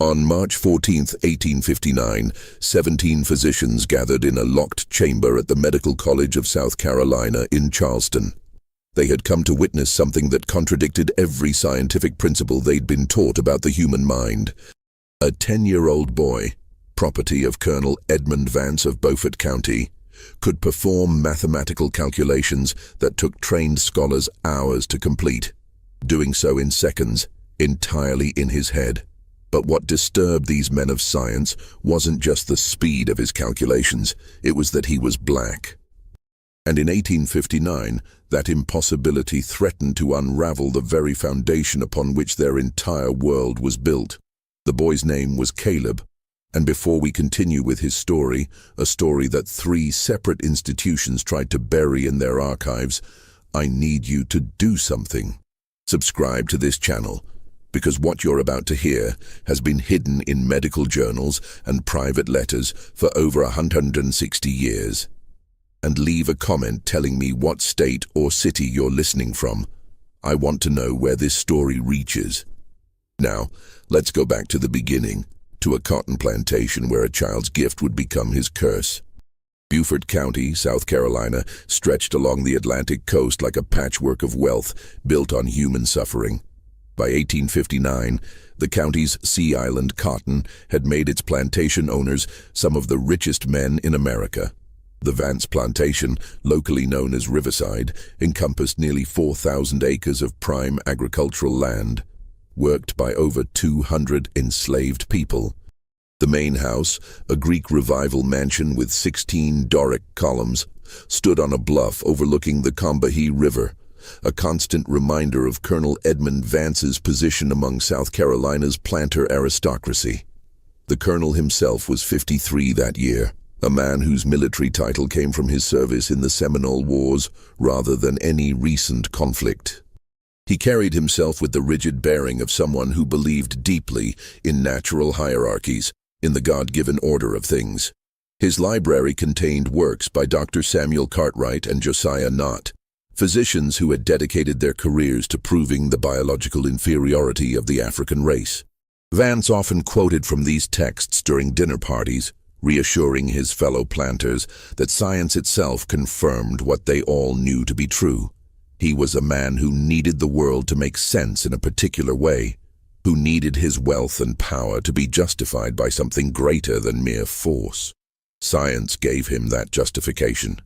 On March 14, 1859, 17 physicians gathered in a locked chamber at the Medical College of South Carolina in Charleston. They had come to witness something that contradicted every scientific principle they'd been taught about the human mind. A 10-year-old boy, property of Colonel Edmund Vance of Beaufort County, could perform mathematical calculations that took trained scholars hours to complete, doing so in seconds, entirely in his head. But what disturbed these men of science wasn't just the speed of his calculations, it was that he was black. And in 1859, that impossibility threatened to unravel the very foundation upon which their entire world was built. The boy's name was Caleb, and before we continue with his story, a story that 3 separate institutions tried to bury in their archives, I need you to do something. Subscribe to this channel, because what you're about to hear has been hidden in medical journals and private letters for over 160 years. And leave a comment telling me what state or city you're listening from. I want to know where this story reaches. Now, let's go back to the beginning, to a cotton plantation where a child's gift would become his curse. Beaufort County, South Carolina, stretched along the Atlantic coast like a patchwork of wealth built on human suffering. By 1859, the county's Sea Island cotton had made its plantation owners some of the richest men in America. The Vance plantation, locally known as Riverside, encompassed nearly 4,000 acres of prime agricultural land, worked by over 200 enslaved people. The main house, a Greek Revival mansion with 16 Doric columns, stood on a bluff overlooking the Combahee River, a constant reminder of Colonel Edmund Vance's position among South Carolina's planter aristocracy. The colonel himself was 53 that year, a man whose military title came from his service in the Seminole Wars rather than any recent conflict. He carried himself with the rigid bearing of someone who believed deeply in natural hierarchies, in the God-given order of things. His library contained works by Dr. Samuel Cartwright and Josiah Nott, physicians who had dedicated their careers to proving the biological inferiority of the African race. Vance often quoted from these texts during dinner parties, reassuring his fellow planters that science itself confirmed what they all knew to be true. He was a man who needed the world to make sense in a particular way, who needed his wealth and power to be justified by something greater than mere force. Science gave him that justification.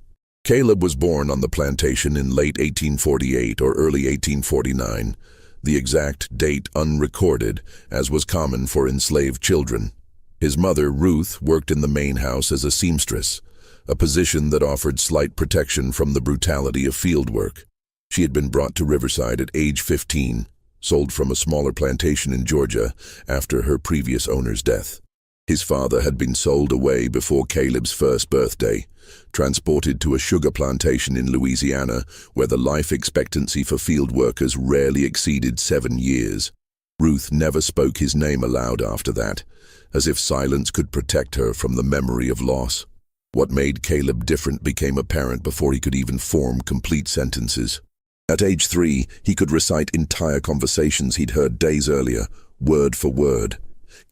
Caleb was born on the plantation in late 1848 or early 1849, the exact date unrecorded, as was common for enslaved children. His mother, Ruth, worked in the main house as a seamstress, a position that offered slight protection from the brutality of field work. She had been brought to Riverside at age 15, sold from a smaller plantation in Georgia after her previous owner's death. His father had been sold away before Caleb's first birthday, transported to a sugar plantation in Louisiana where the life expectancy for field workers rarely exceeded 7 years. Ruth never spoke his name aloud after that, as if silence could protect her from the memory of loss. What made Caleb different became apparent before he could even form complete sentences. At age 3, he could recite entire conversations he'd heard days earlier, word for word,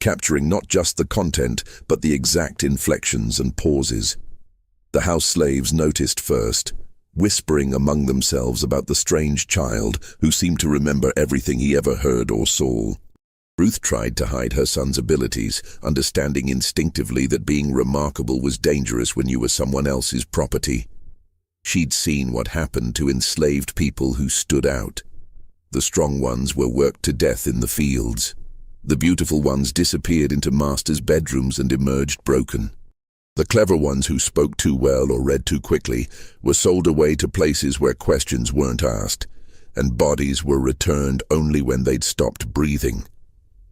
capturing not just the content, but the exact inflections and pauses. The house slaves noticed first, whispering among themselves about the strange child who seemed to remember everything he ever heard or saw. Ruth tried to hide her son's abilities, understanding instinctively that being remarkable was dangerous when you were someone else's property. She'd seen what happened to enslaved people who stood out. The strong ones were worked to death in the fields. The beautiful ones disappeared into masters' bedrooms and emerged broken. The clever ones who spoke too well or read too quickly were sold away to places where questions weren't asked, and bodies were returned only when they'd stopped breathing.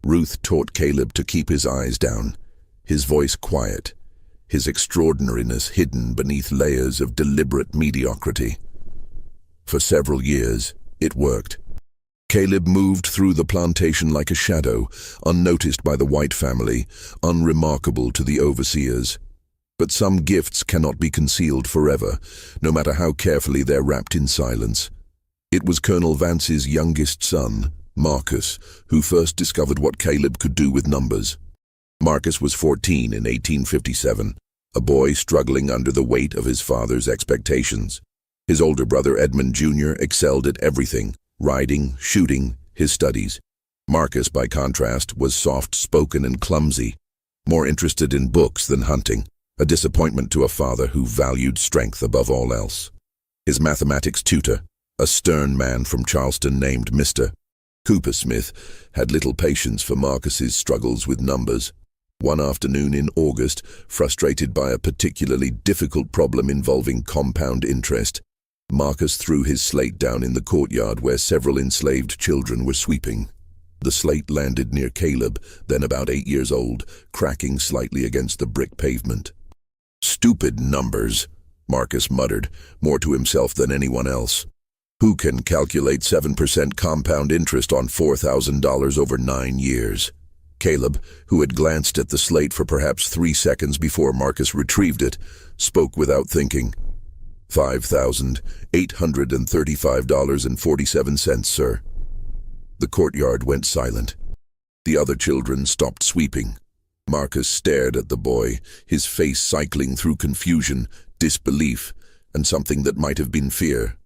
Ruth taught Caleb to keep his eyes down, his voice quiet, his extraordinariness hidden beneath layers of deliberate mediocrity. For several years, it worked. Caleb moved through the plantation like a shadow, unnoticed by the white family, unremarkable to the overseers. But some gifts cannot be concealed forever, no matter how carefully they're wrapped in silence. It was Colonel Vance's youngest son, Marcus, who first discovered what Caleb could do with numbers. Marcus was 14 in 1857, a boy struggling under the weight of his father's expectations. His older brother Edmund Jr. excelled at everything: riding, shooting, his studies. Marcus, by contrast, was soft-spoken and clumsy, more interested in books than hunting, a disappointment to a father who valued strength above all else. His mathematics tutor, a stern man from Charleston named Mr. Coopersmith, had little patience for Marcus's struggles with numbers. One afternoon in August, frustrated by a particularly difficult problem involving compound interest, Marcus threw his slate down in the courtyard where several enslaved children were sweeping. The slate landed near Caleb, then about 8 years old, cracking slightly against the brick pavement. "Stupid numbers," Marcus muttered, more to himself than anyone else. "Who can calculate 7% compound interest on $4,000 over 9 years? Caleb, who had glanced at the slate for perhaps 3 seconds before Marcus retrieved it, spoke without thinking. $5,835.47, sir." The courtyard went silent. The other children stopped sweeping. Marcus stared at the boy, his face cycling through confusion, disbelief, and something that might have been fear.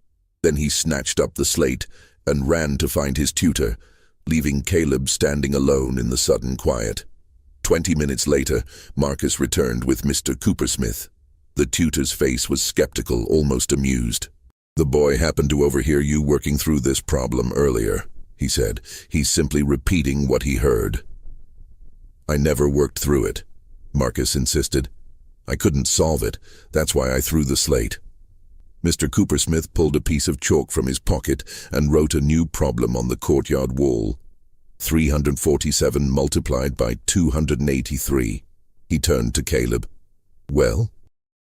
Then he snatched up the slate and ran to find his tutor, leaving Caleb standing alone in the sudden quiet. 20 minutes later, Marcus returned with Mr. Coopersmith. The tutor's face was skeptical, almost amused. "The boy happened to overhear you working through this problem earlier," he said. "He's simply repeating what he heard." "I never worked through it," Marcus insisted. "I couldn't solve it. That's why I threw the slate." Mr. Coopersmith pulled a piece of chalk from his pocket and wrote a new problem on the courtyard wall. 347 multiplied by 283. He turned to Caleb. "Well?"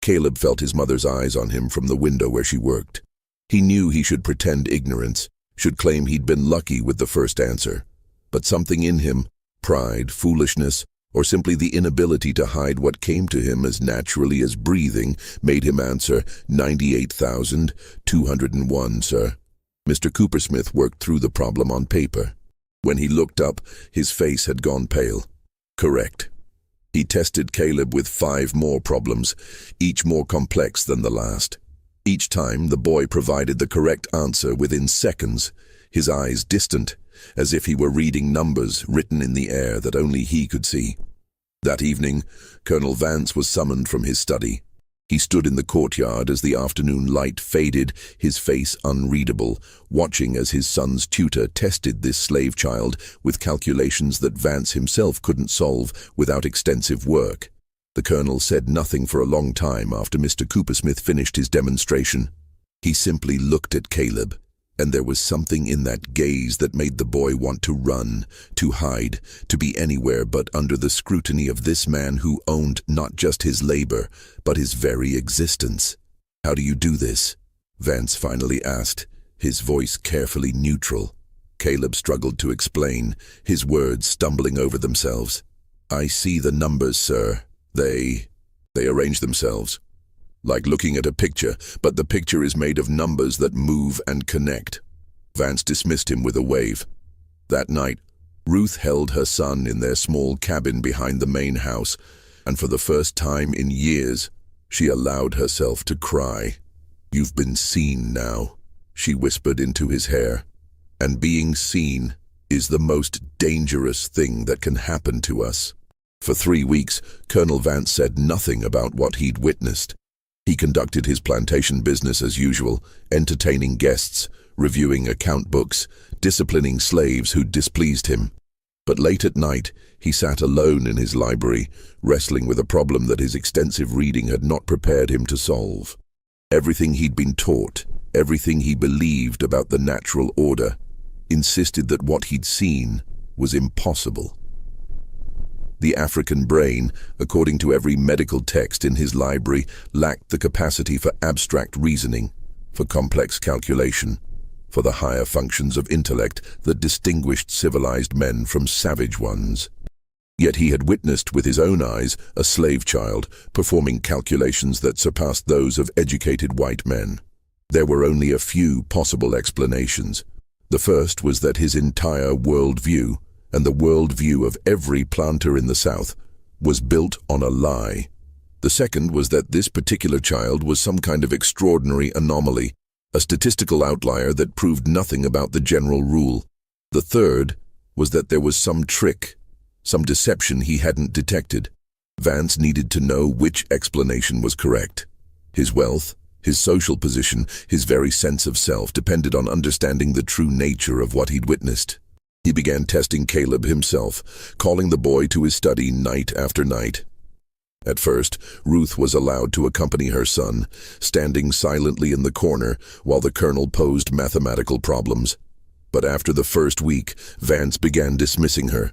Caleb felt his mother's eyes on him from the window where she worked. He knew he should pretend ignorance, should claim he'd been lucky with the first answer. But something in him, pride, foolishness, or simply the inability to hide what came to him as naturally as breathing, made him answer, 98,201, sir." Mr. Coopersmith worked through the problem on paper. When he looked up, his face had gone pale. "Correct." He tested Caleb with 5 more problems, each more complex than the last. Each time, the boy provided the correct answer within seconds, his eyes distant, as if he were reading numbers written in the air that only he could see. That evening, Colonel Vance was summoned from his study. He stood in the courtyard as the afternoon light faded, his face unreadable, watching as his son's tutor tested this slave child with calculations that Vance himself couldn't solve without extensive work. The colonel said nothing for a long time after Mr. Coopersmith finished his demonstration. He simply looked at Caleb, and there was something in that gaze that made the boy want to run, to hide, to be anywhere but under the scrutiny of this man who owned not just his labor, but his very existence. "How do you do this?" Vance finally asked, his voice carefully neutral. Caleb struggled to explain, his words stumbling over themselves. "I see the numbers, sir. They arrange themselves. Like looking at a picture, but the picture is made of numbers that move and connect." Vance dismissed him with a wave. That night, Ruth held her son in their small cabin behind the main house, and for the first time in years, she allowed herself to cry. "You've been seen now," she whispered into his hair. "And being seen is the most dangerous thing that can happen to us." For 3 weeks, Colonel Vance said nothing about what he'd witnessed. He conducted his plantation business as usual, entertaining guests, reviewing account books, disciplining slaves who displeased him. But late at night, he sat alone in his library, wrestling with a problem that his extensive reading had not prepared him to solve. Everything he'd been taught, everything he believed about the natural order, insisted that what he'd seen was impossible. The African brain, according to every medical text in his library, lacked the capacity for abstract reasoning, for complex calculation, for the higher functions of intellect that distinguished civilized men from savage ones. Yet he had witnessed with his own eyes a slave child performing calculations that surpassed those of educated white men. There were only a few possible explanations. The first was that his entire worldview, and the worldview of every planter in the South, was built on a lie. The second was that this particular child was some kind of extraordinary anomaly, a statistical outlier that proved nothing about the general rule. The third was that there was some trick, some deception he hadn't detected. Vance needed to know which explanation was correct. His wealth, his social position, his very sense of self depended on understanding the true nature of what he'd witnessed. He began testing Caleb himself, calling the boy to his study night after night. At first, Ruth was allowed to accompany her son, standing silently in the corner while the colonel posed mathematical problems. But after the first week, Vance began dismissing her.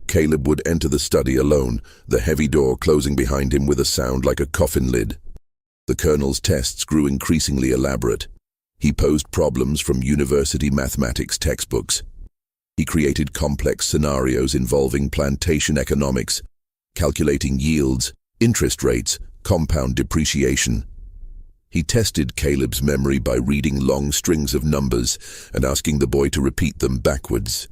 Caleb would enter the study alone, the heavy door closing behind him with a sound like a coffin lid. The colonel's tests grew increasingly elaborate. He posed problems from university mathematics textbooks. He created complex scenarios involving plantation economics, calculating yields, interest rates, compound depreciation. He tested Caleb's memory by reading long strings of numbers and asking the boy to repeat them backwards.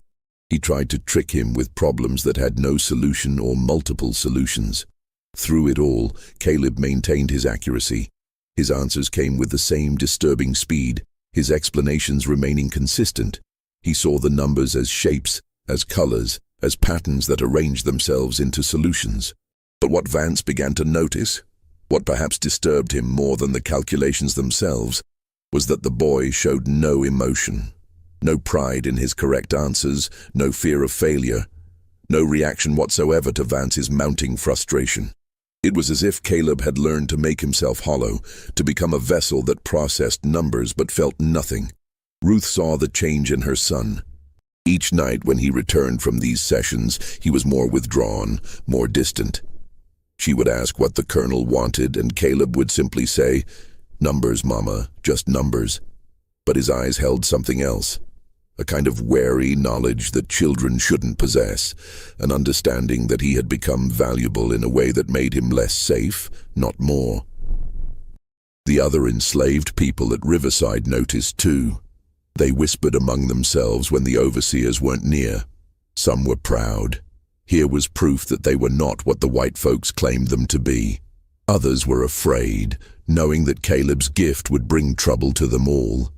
He tried to trick him with problems that had no solution or multiple solutions. Through it all, Caleb maintained his accuracy. His answers came with the same disturbing speed, his explanations remaining consistent. He saw the numbers as shapes, as colors, as patterns that arranged themselves into solutions. But what Vance began to notice, what perhaps disturbed him more than the calculations themselves, was that the boy showed no emotion, no pride in his correct answers, no fear of failure, no reaction whatsoever to Vance's mounting frustration. It was as if Caleb had learned to make himself hollow, to become a vessel that processed numbers but felt nothing. Ruth saw the change in her son. Each night when he returned from these sessions, he was more withdrawn, more distant. She would ask what the colonel wanted, and Caleb would simply say, "Numbers, Mama, just numbers." But his eyes held something else, a kind of wary knowledge that children shouldn't possess, an understanding that he had become valuable in a way that made him less safe, not more. The other enslaved people at Riverside noticed too. They whispered among themselves when the overseers weren't near. Some were proud. Here was proof that they were not what the white folks claimed them to be. Others were afraid, knowing that Caleb's gift would bring trouble to them all.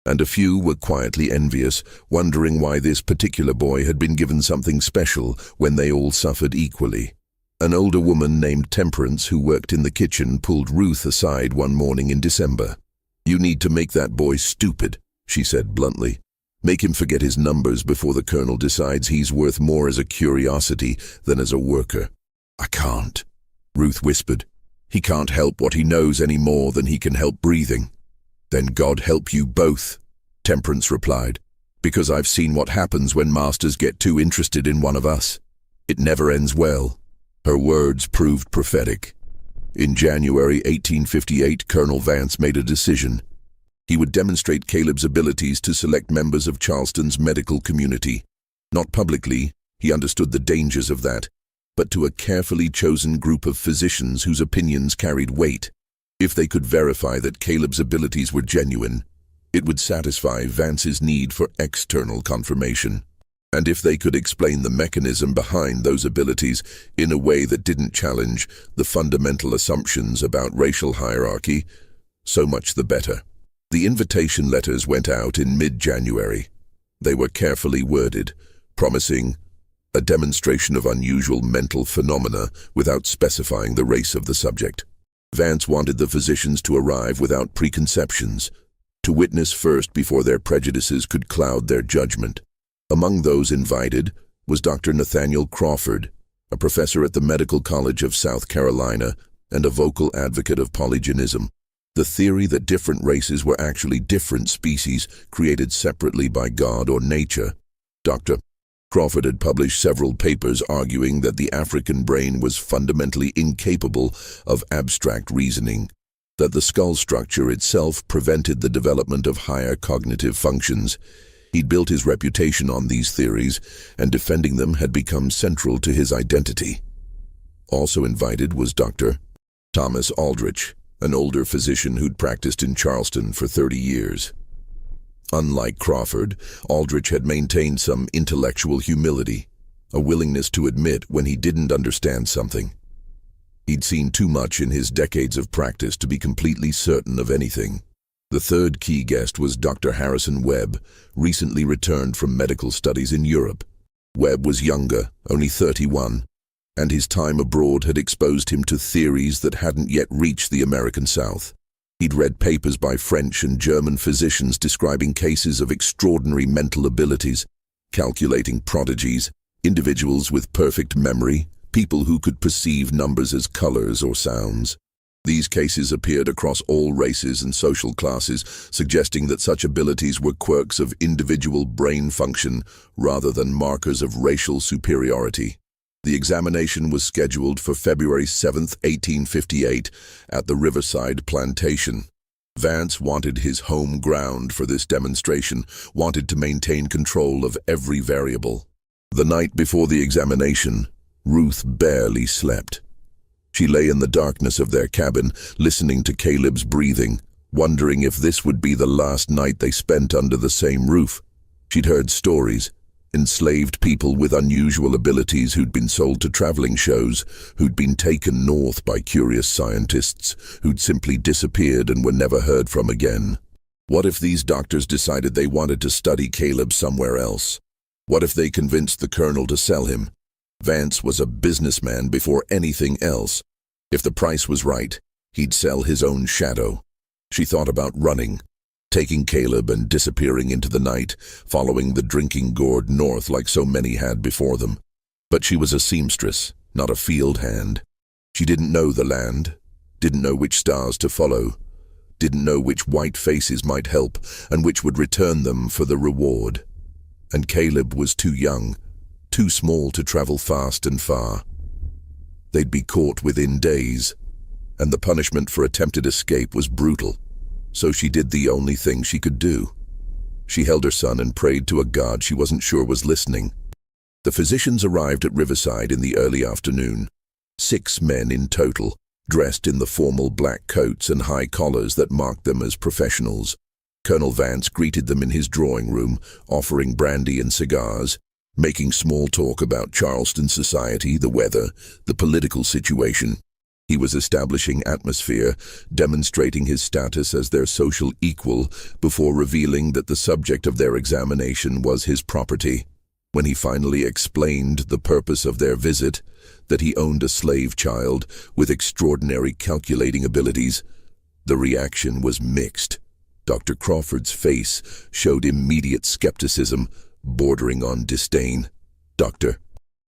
And a few were quietly envious, wondering why this particular boy had been given something special when they all suffered equally. An older woman named Temperance, who worked in the kitchen, pulled Ruth aside one morning in December. "You need to make that boy stupid," she said bluntly. "Make him forget his numbers before the colonel decides he's worth more as a curiosity than as a worker." "I can't," Ruth whispered. "He can't help what he knows any more than he can help breathing." "Then God help you both," Temperance replied, "because I've seen what happens when masters get too interested in one of us. It never ends well." Her words proved prophetic. In January 1858, Colonel Vance made a decision. He would demonstrate Caleb's abilities to select members of Charleston's medical community. Not publicly, he understood the dangers of that, but to a carefully chosen group of physicians whose opinions carried weight. If they could verify that Caleb's abilities were genuine, it would satisfy Vance's need for external confirmation. And if they could explain the mechanism behind those abilities in a way that didn't challenge the fundamental assumptions about racial hierarchy, so much the better. The invitation letters went out in mid-January. They were carefully worded, promising a demonstration of unusual mental phenomena without specifying the race of the subject. Vance wanted the physicians to arrive without preconceptions, to witness first before their prejudices could cloud their judgment. Among those invited was Dr. Nathaniel Crawford, a professor at the Medical College of South Carolina and a vocal advocate of polygenism. The theory that different races were actually different species created separately by God or nature. Dr. Crawford had published several papers arguing that the African brain was fundamentally incapable of abstract reasoning, that the skull structure itself prevented the development of higher cognitive functions. He'd built his reputation on these theories, and defending them had become central to his identity. Also invited was Dr. Thomas Aldrich, an older physician who'd practiced in Charleston for 30 years. Unlike Crawford, Aldrich had maintained some intellectual humility, a willingness to admit when he didn't understand something. He'd seen too much in his decades of practice to be completely certain of anything. The third key guest was Dr. Harrison Webb, recently returned from medical studies in Europe. Webb was younger, only 31, and his time abroad had exposed him to theories that hadn't yet reached the American South. He'd read papers by French and German physicians describing cases of extraordinary mental abilities, calculating prodigies, individuals with perfect memory, people who could perceive numbers as colors or sounds. These cases appeared across all races and social classes, suggesting that such abilities were quirks of individual brain function rather than markers of racial superiority. The examination was scheduled for February 7, 1858, at the Riverside Plantation. Vance wanted his home ground for this demonstration, wanted to maintain control of every variable. The night before the examination, Ruth barely slept. She lay in the darkness of their cabin, listening to Caleb's breathing, wondering if this would be the last night they spent under the same roof. She'd heard stories. Enslaved people with unusual abilities who'd been sold to traveling shows, who'd been taken north by curious scientists, who'd simply disappeared and were never heard from again. What if these doctors decided they wanted to study Caleb somewhere else? What if they convinced the colonel to sell him? Vance was a businessman before anything else. If the price was right, he'd sell his own shadow. She thought about running, taking Caleb and disappearing into the night, following the drinking gourd north like so many had before them. But she was a seamstress, not a field hand. She didn't know the land, didn't know which stars to follow, didn't know which white faces might help and which would return them for the reward. And Caleb was too young, too small to travel fast and far. They'd be caught within days, and the punishment for attempted escape was brutal. So she did the only thing she could do. She held her son and prayed to a God she wasn't sure was listening. The physicians arrived at Riverside in the early afternoon. 6 men in total, dressed in the formal black coats and high collars that marked them as professionals. Colonel Vance greeted them in his drawing room, offering brandy and cigars, making small talk about Charleston society, the weather, the political situation. He was establishing atmosphere, demonstrating his status as their social equal before revealing that the subject of their examination was his property. When he finally explained the purpose of their visit, that he owned a slave child with extraordinary calculating abilities, the reaction was mixed. Dr. Crawford's face showed immediate skepticism, bordering on disdain. "Doctor."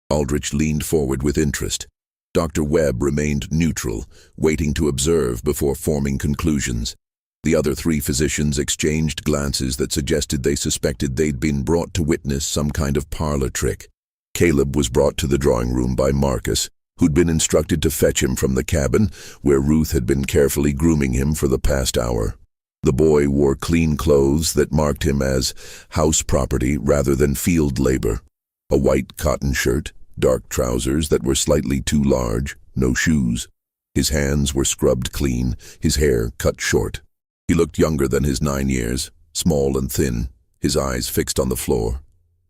Aldrich leaned forward with interest. Dr. Webb remained neutral, waiting to observe before forming conclusions. The other 3 physicians exchanged glances that suggested they suspected they'd been brought to witness some kind of parlor trick. Caleb was brought to the drawing room by Marcus, who'd been instructed to fetch him from the cabin, where Ruth had been carefully grooming him for the past hour. The boy wore clean clothes that marked him as house property rather than field labor. A white cotton shirt, dark trousers that were slightly too large, no shoes. His hands were scrubbed clean, his hair cut short. He looked younger than his 9 years, small and thin, his eyes fixed on the floor.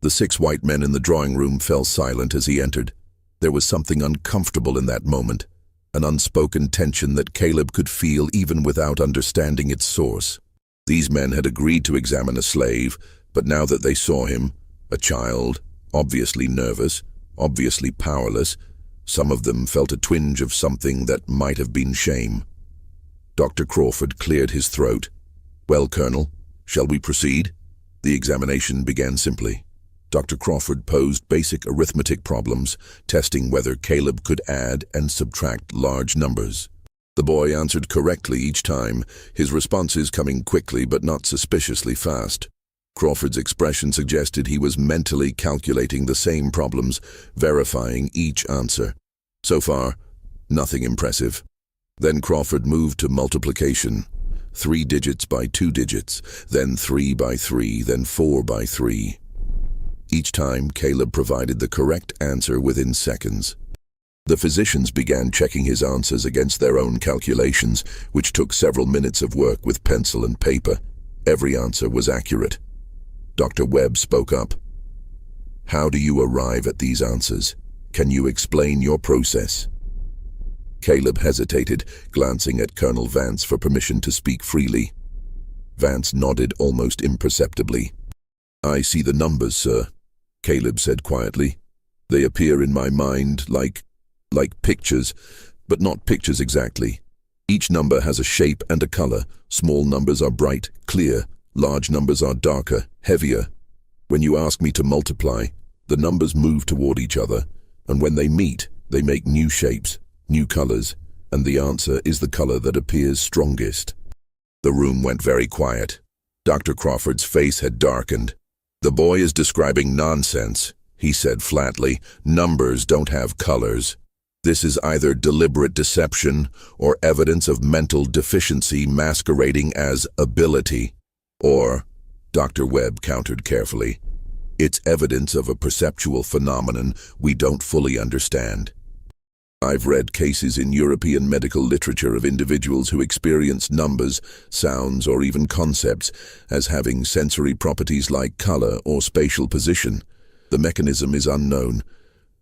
The 6 white men in the drawing room fell silent as he entered. There was something uncomfortable in that moment, an unspoken tension that Caleb could feel even without understanding its source. These men had agreed to examine a slave, but now that they saw him, a child, obviously nervous, obviously powerless, some of them felt a twinge of something that might have been shame. Dr. Crawford cleared his throat. "Well, Colonel, shall we proceed?" The examination began simply. Dr. Crawford posed basic arithmetic problems, testing whether Caleb could add and subtract large numbers. The boy answered correctly each time, his responses coming quickly but not suspiciously fast. Crawford's expression suggested he was mentally calculating the same problems, verifying each answer. So far, nothing impressive. Then Crawford moved to multiplication. 3 digits by 2 digits, then 3 by 3, then 4 by 3. Each time, Caleb provided the correct answer within seconds. The physicians began checking his answers against their own calculations, which took several minutes of work with pencil and paper. Every answer was accurate. Dr. Webb spoke up. How do you arrive at these answers? Can you explain your process? Caleb hesitated, glancing at Colonel Vance for permission to speak freely. Vance nodded almost imperceptibly. I see the numbers, sir, Caleb said quietly. They appear in my mind like pictures, but not pictures exactly. Each number has a shape and a color. Small numbers are bright, clear. Large numbers are darker, heavier. When you ask me to multiply, the numbers move toward each other, and when they meet, they make new shapes, new colors, and the answer is the color that appears strongest. The room went very quiet. Dr. Crawford's face had darkened. The boy is describing nonsense, he said flatly. Numbers don't have colors. This is either deliberate deception or evidence of mental deficiency masquerading as ability. Or, Dr. Webb countered carefully, it's evidence of a perceptual phenomenon we don't fully understand. I've read cases in European medical literature of individuals who experience numbers, sounds, or even concepts as having sensory properties like color or spatial position. The mechanism is unknown,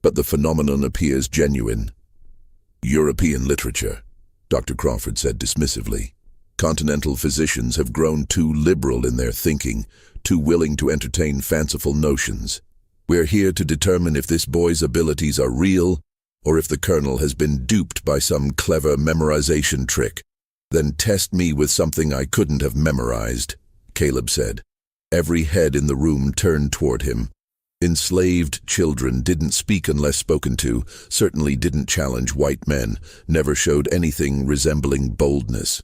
but the phenomenon appears genuine. European literature, Dr. Crawford said dismissively. Continental physicians have grown too liberal in their thinking, too willing to entertain fanciful notions. We're here to determine if this boy's abilities are real, or if the colonel has been duped by some clever memorization trick. Then test me with something I couldn't have memorized, Caleb said. Every head in the room turned toward him. Enslaved children didn't speak unless spoken to, certainly didn't challenge white men, never showed anything resembling boldness.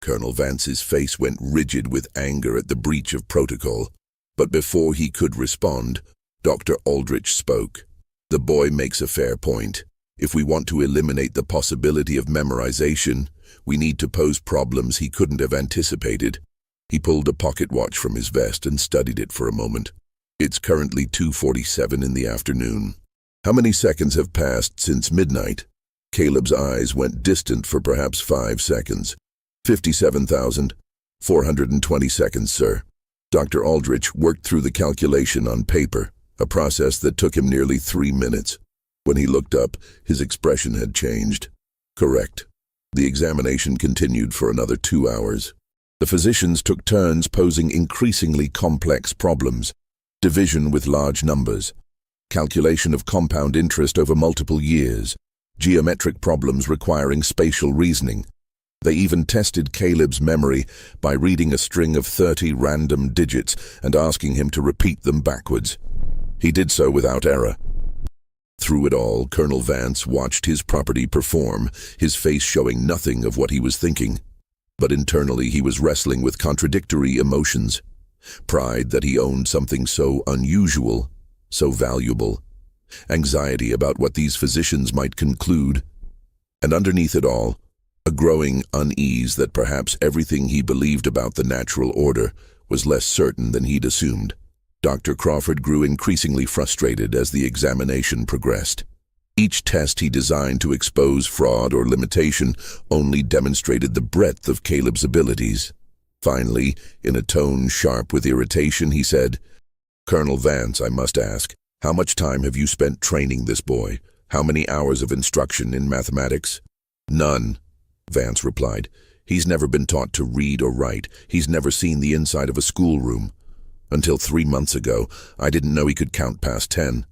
Colonel Vance's face went rigid with anger at the breach of protocol. But before he could respond, Dr. Aldrich spoke. The boy makes a fair point. If we want to eliminate the possibility of memorization, we need to pose problems he couldn't have anticipated. He pulled a pocket watch from his vest and studied it for a moment. It's currently 2:47 in the afternoon. How many seconds have passed since midnight? Caleb's eyes went distant for perhaps 5 seconds. 57,420 seconds, sir. Dr. Aldrich worked through the calculation on paper, a process that took him nearly 3 minutes. When he looked up, his expression had changed. Correct. The examination continued for another 2 hours. The physicians took turns posing increasingly complex problems. Division with large numbers, calculation of compound interest over multiple years, geometric problems requiring spatial reasoning. They even tested Caleb's memory by reading a string of 30 random digits and asking him to repeat them backwards. He did so without error. Through it all, Colonel Vance watched his property perform, his face showing nothing of what he was thinking. But internally he was wrestling with contradictory emotions. Pride that he owned something so unusual, so valuable. Anxiety about what these physicians might conclude. And underneath it all, a growing unease that perhaps everything he believed about the natural order was less certain than he'd assumed. Dr. Crawford grew increasingly frustrated as the examination progressed. Each test he designed to expose fraud or limitation only demonstrated the breadth of Caleb's abilities. Finally, in a tone sharp with irritation, he said, Colonel Vance, I must ask, how much time have you spent training this boy? How many hours of instruction in mathematics? None, Vance replied. He's never been taught to read or write. He's never seen the inside of a schoolroom. Until 3 months ago, I didn't know he could count past 10.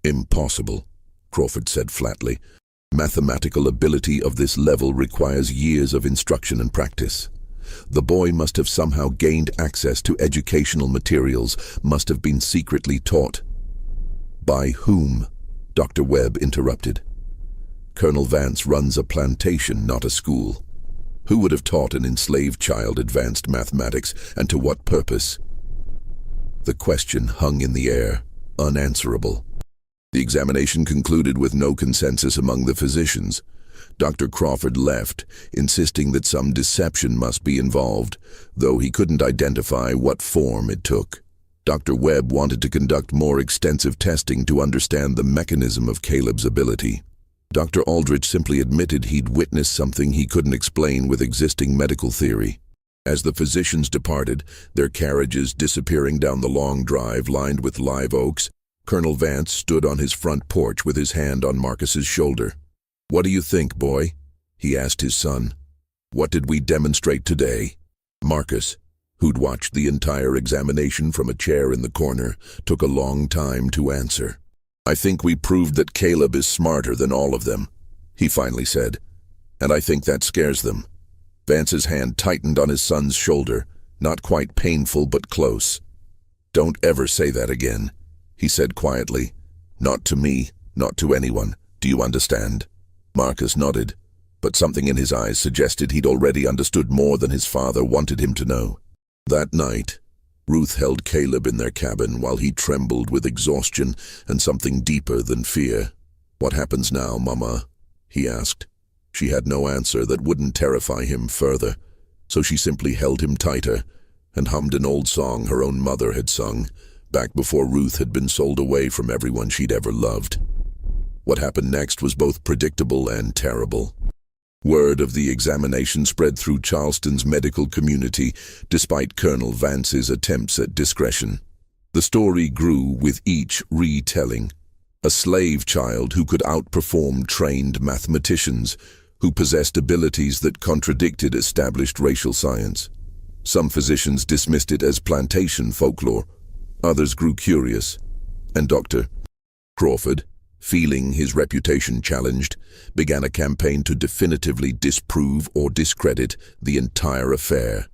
Impossible, Crawford said flatly. Mathematical ability of this level requires years of instruction and practice. The boy must have somehow gained access to educational materials, must have been secretly taught. By whom? Dr. Webb interrupted. Colonel Vance runs a plantation, not a school. Who would have taught an enslaved child advanced mathematics, and to what purpose? The question hung in the air, unanswerable. The examination concluded with no consensus among the physicians. Dr. Crawford left, insisting that some deception must be involved, though he couldn't identify what form it took. Dr. Webb wanted to conduct more extensive testing to understand the mechanism of Caleb's ability. Dr. Aldrich simply admitted he'd witnessed something he couldn't explain with existing medical theory. As the physicians departed, their carriages disappearing down the long drive lined with live oaks, Colonel Vance stood on his front porch with his hand on Marcus's shoulder. "What do you think, boy?" he asked his son. "What did we demonstrate today?" Marcus, who'd watched the entire examination from a chair in the corner, took a long time to answer. "I think we proved that Caleb is smarter than all of them," he finally said. "And I think that scares them." Vance's hand tightened on his son's shoulder, not quite painful but close. "Don't ever say that again," he said quietly. "Not to me, not to anyone. Do you understand?" Marcus nodded, but something in his eyes suggested he'd already understood more than his father wanted him to know. That night, Ruth held Caleb in their cabin while he trembled with exhaustion and something deeper than fear. "What happens now, Mama?" he asked. She had no answer that wouldn't terrify him further, so she simply held him tighter and hummed an old song her own mother had sung, back before Ruth had been sold away from everyone she'd ever loved. What happened next was both predictable and terrible. Word of the examination spread through Charleston's medical community, despite Colonel Vance's attempts at discretion. The story grew with each retelling. A slave child who could outperform trained mathematicians, who possessed abilities that contradicted established racial science. Some physicians dismissed it as plantation folklore. Others grew curious. And Dr. Crawford, feeling his reputation challenged, began a campaign to definitively disprove or discredit the entire affair.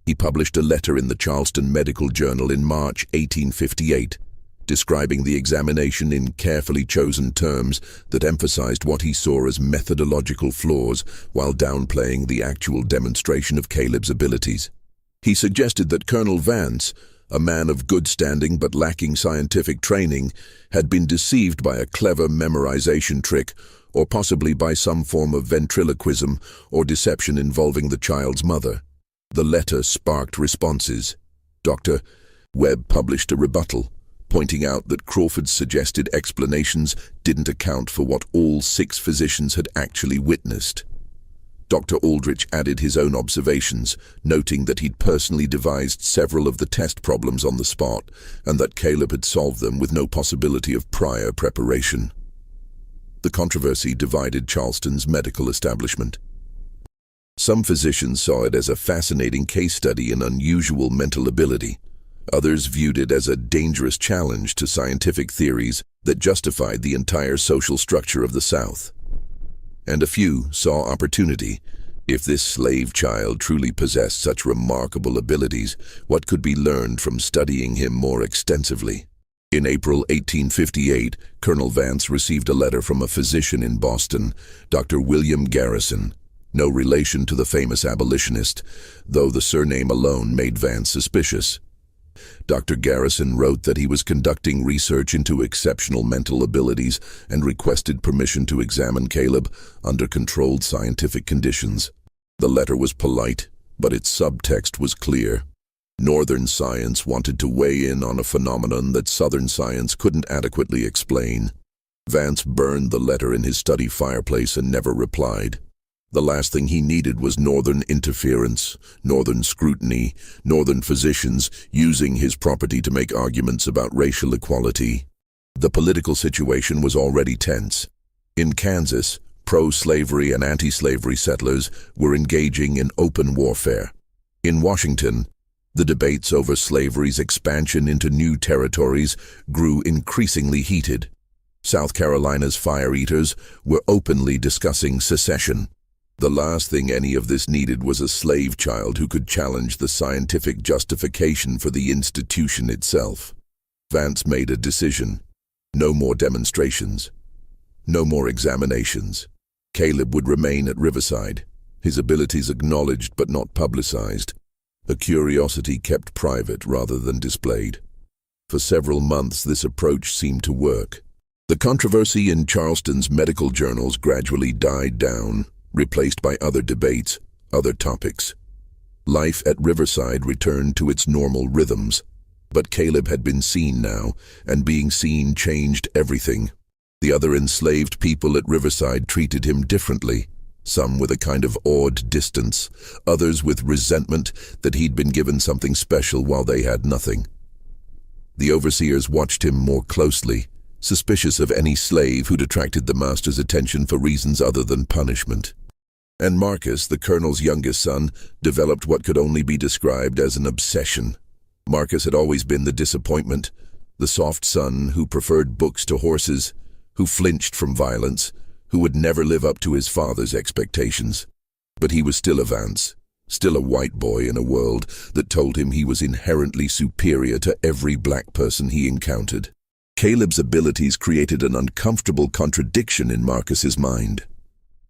He published a letter in the Charleston Medical Journal in March 1858, describing the examination in carefully chosen terms that emphasized what he saw as methodological flaws while downplaying the actual demonstration of Caleb's abilities. He suggested that Colonel Vance, a man of good standing but lacking scientific training, had been deceived by a clever memorization trick or possibly by some form of ventriloquism or deception involving the child's mother. The letter sparked responses. Dr. Webb published a rebuttal, pointing out that Crawford's suggested explanations didn't account for what all 6 physicians had actually witnessed. Dr. Aldrich added his own observations, noting that he'd personally devised several of the test problems on the spot and that Caleb had solved them with no possibility of prior preparation. The controversy divided Charleston's medical establishment. Some physicians saw it as a fascinating case study in unusual mental ability. Others viewed it as a dangerous challenge to scientific theories that justified the entire social structure of the South. And a few saw opportunity. If this slave child truly possessed such remarkable abilities, what could be learned from studying him more extensively? In April 1858, Colonel Vance received a letter from a physician in Boston, Dr. William Garrison, no relation to the famous abolitionist, though the surname alone made Vance suspicious. Dr. Garrison wrote that he was conducting research into exceptional mental abilities and requested permission to examine Caleb under controlled scientific conditions. The letter was polite, but its subtext was clear. Northern science wanted to weigh in on a phenomenon that Southern science couldn't adequately explain. Vance burned the letter in his study fireplace and never replied. The last thing he needed was Northern interference, Northern scrutiny, Northern physicians using his property to make arguments about racial equality. The political situation was already tense. In Kansas, pro-slavery and anti-slavery settlers were engaging in open warfare. In Washington, the debates over slavery's expansion into new territories grew increasingly heated. South Carolina's fire-eaters were openly discussing secession. The last thing any of this needed was a slave child who could challenge the scientific justification for the institution itself. Vance made a decision. No more demonstrations. No more examinations. Caleb would remain at Riverside, his abilities acknowledged but not publicized, a curiosity kept private rather than displayed. For several months this approach seemed to work. The controversy in Charleston's medical journals gradually died down, replaced by other debates, other topics. Life at Riverside returned to its normal rhythms, but Caleb had been seen now, and being seen changed everything. The other enslaved people at Riverside treated him differently. some with a kind of awed distance, others with resentment that he'd been given something special while they had nothing. The overseers watched him more closely, suspicious of any slave who'd attracted the master's attention for reasons other than punishment. And Marcus, the colonel's youngest son, developed what could only be described as an obsession. Marcus had always been the disappointment, the soft son who preferred books to horses, who flinched from violence, who would never live up to his father's expectations. But he was still a Vance, still a white boy in a world that told him he was inherently superior to every black person he encountered. Caleb's abilities created an uncomfortable contradiction in Marcus's mind.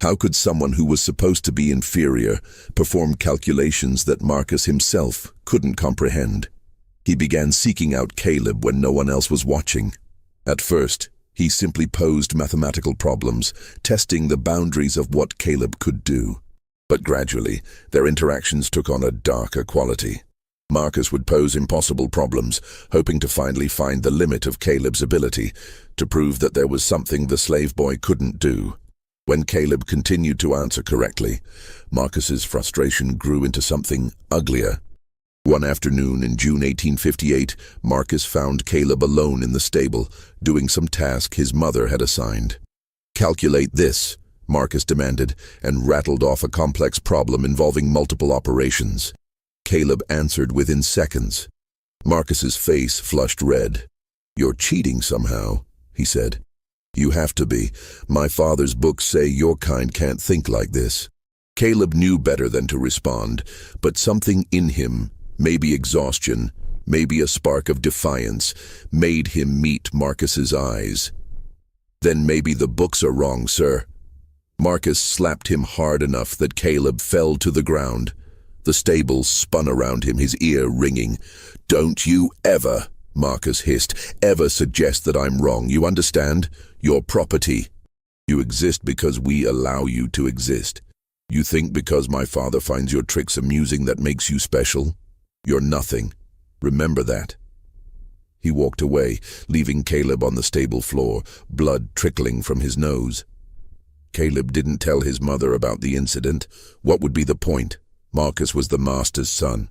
How could someone who was supposed to be inferior perform calculations that Marcus himself couldn't comprehend? He began seeking out Caleb when no one else was watching. At first, he simply posed mathematical problems, testing the boundaries of what Caleb could do. But gradually, their interactions took on a darker quality. Marcus would pose impossible problems, hoping to finally find the limit of Caleb's ability, to prove that there was something the slave boy couldn't do. When Caleb continued to answer correctly, Marcus's frustration grew into something uglier. One afternoon in June 1858, Marcus found Caleb alone in the stable, doing some task his mother had assigned. "Calculate this," Marcus demanded, and rattled off a complex problem involving multiple operations. Caleb answered within seconds. Marcus's face flushed red. "You're cheating somehow," he said. "You have to be. My father's books say your kind can't think like this." Caleb knew better than to respond, but something in him, maybe exhaustion, maybe a spark of defiance, made him meet Marcus's eyes. "Then maybe the books are wrong, sir." Marcus slapped him hard enough that Caleb fell to the ground. The stable spun around him, his ear ringing. "Don't you ever," Marcus hissed, "ever suggest that I'm wrong, you understand? You're property. You exist because we allow you to exist. You think because my father finds your tricks amusing that makes you special? You're nothing. Remember that." He walked away, leaving Caleb on the stable floor, blood trickling from his nose. Caleb didn't tell his mother about the incident. What would be the point? Marcus was the master's son.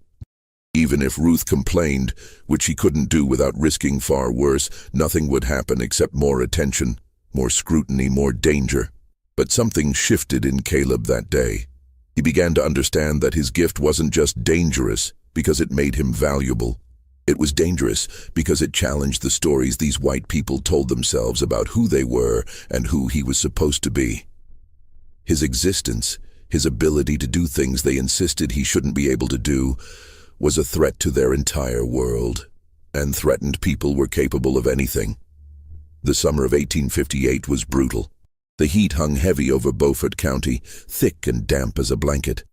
Even if Ruth complained, which he couldn't do without risking far worse, nothing would happen except more attention, more scrutiny, more danger. But something shifted in Caleb that day. He began to understand that his gift wasn't just dangerous because it made him valuable. It was dangerous because it challenged the stories these white people told themselves about who they were and who he was supposed to be. His existence, his ability to do things they insisted he shouldn't be able to do, was a threat to their entire world, and threatened people were capable of anything. The summer of 1858 was brutal. The heat hung heavy over Beaufort County, thick and damp as a blanket.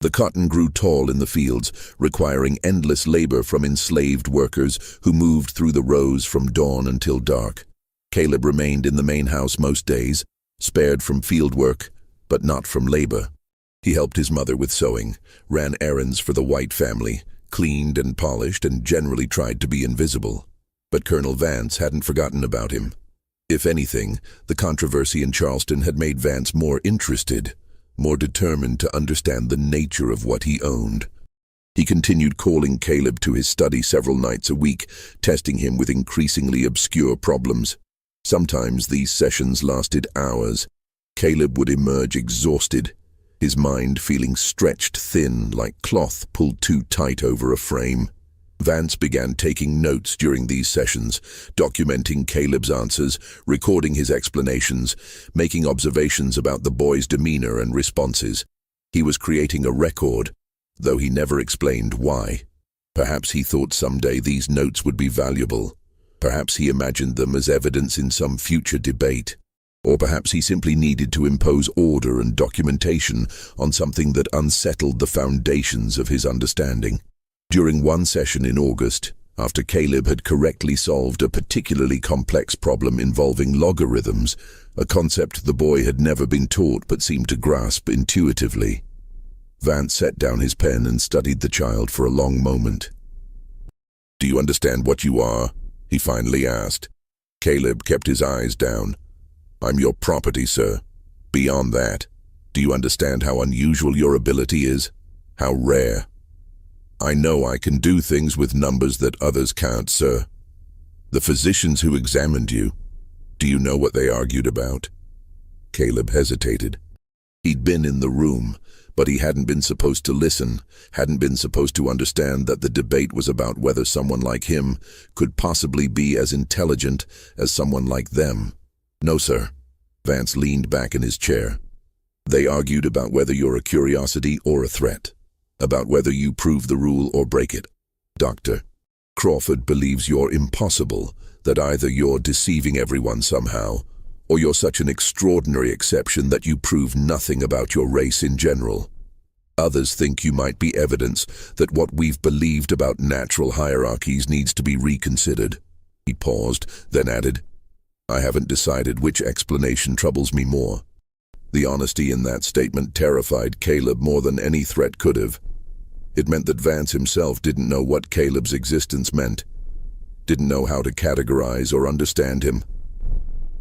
The cotton grew tall in the fields, requiring endless labor from enslaved workers who moved through the rows from dawn until dark. Caleb remained in the main house most days, spared from field work, but not from labor. He helped his mother with sewing, ran errands for the white family, cleaned and polished, and generally tried to be invisible. But Colonel Vance hadn't forgotten about him. If anything, the controversy in Charleston had made Vance more interested, more determined to understand the nature of what he owned. He continued calling Caleb to his study several nights a week, testing him with increasingly obscure problems. Sometimes these sessions lasted hours. Caleb would emerge exhausted, his mind feeling stretched thin like cloth pulled too tight over a frame. Vance began taking notes during these sessions, documenting Caleb's answers, recording his explanations, making observations about the boy's demeanor and responses. He was creating a record, though he never explained why. Perhaps he thought someday these notes would be valuable. Perhaps he imagined them as evidence in some future debate. Or perhaps he simply needed to impose order and documentation on something that unsettled the foundations of his understanding. During one session in August, after Caleb had correctly solved a particularly complex problem involving logarithms, a concept the boy had never been taught but seemed to grasp intuitively, Vance set down his pen and studied the child for a long moment. "Do you understand what you are?" he finally asked. Caleb kept his eyes down. "I'm your property, sir. Beyond that." Do you understand how unusual your ability is? How rare? I know I can do things with numbers that others can't, sir. The physicians who examined you, do you know what they argued about? Caleb hesitated. He'd been in the room, but he hadn't been supposed to listen, hadn't been supposed to understand that the debate was about whether someone like him could possibly be as intelligent as someone like them. No, sir. Vance leaned back in his chair. They argued about whether you're a curiosity or a threat, about whether you prove the rule or break it. Doctor, Crawford believes you're impossible, that either you're deceiving everyone somehow, or you're such an extraordinary exception that you prove nothing about your race in general. Others think you might be evidence that what we've believed about natural hierarchies needs to be reconsidered. He paused, then added, I haven't decided which explanation troubles me more. The honesty in that statement terrified Caleb more than any threat could have. It meant that Vance himself didn't know what Caleb's existence meant, didn't know how to categorize or understand him.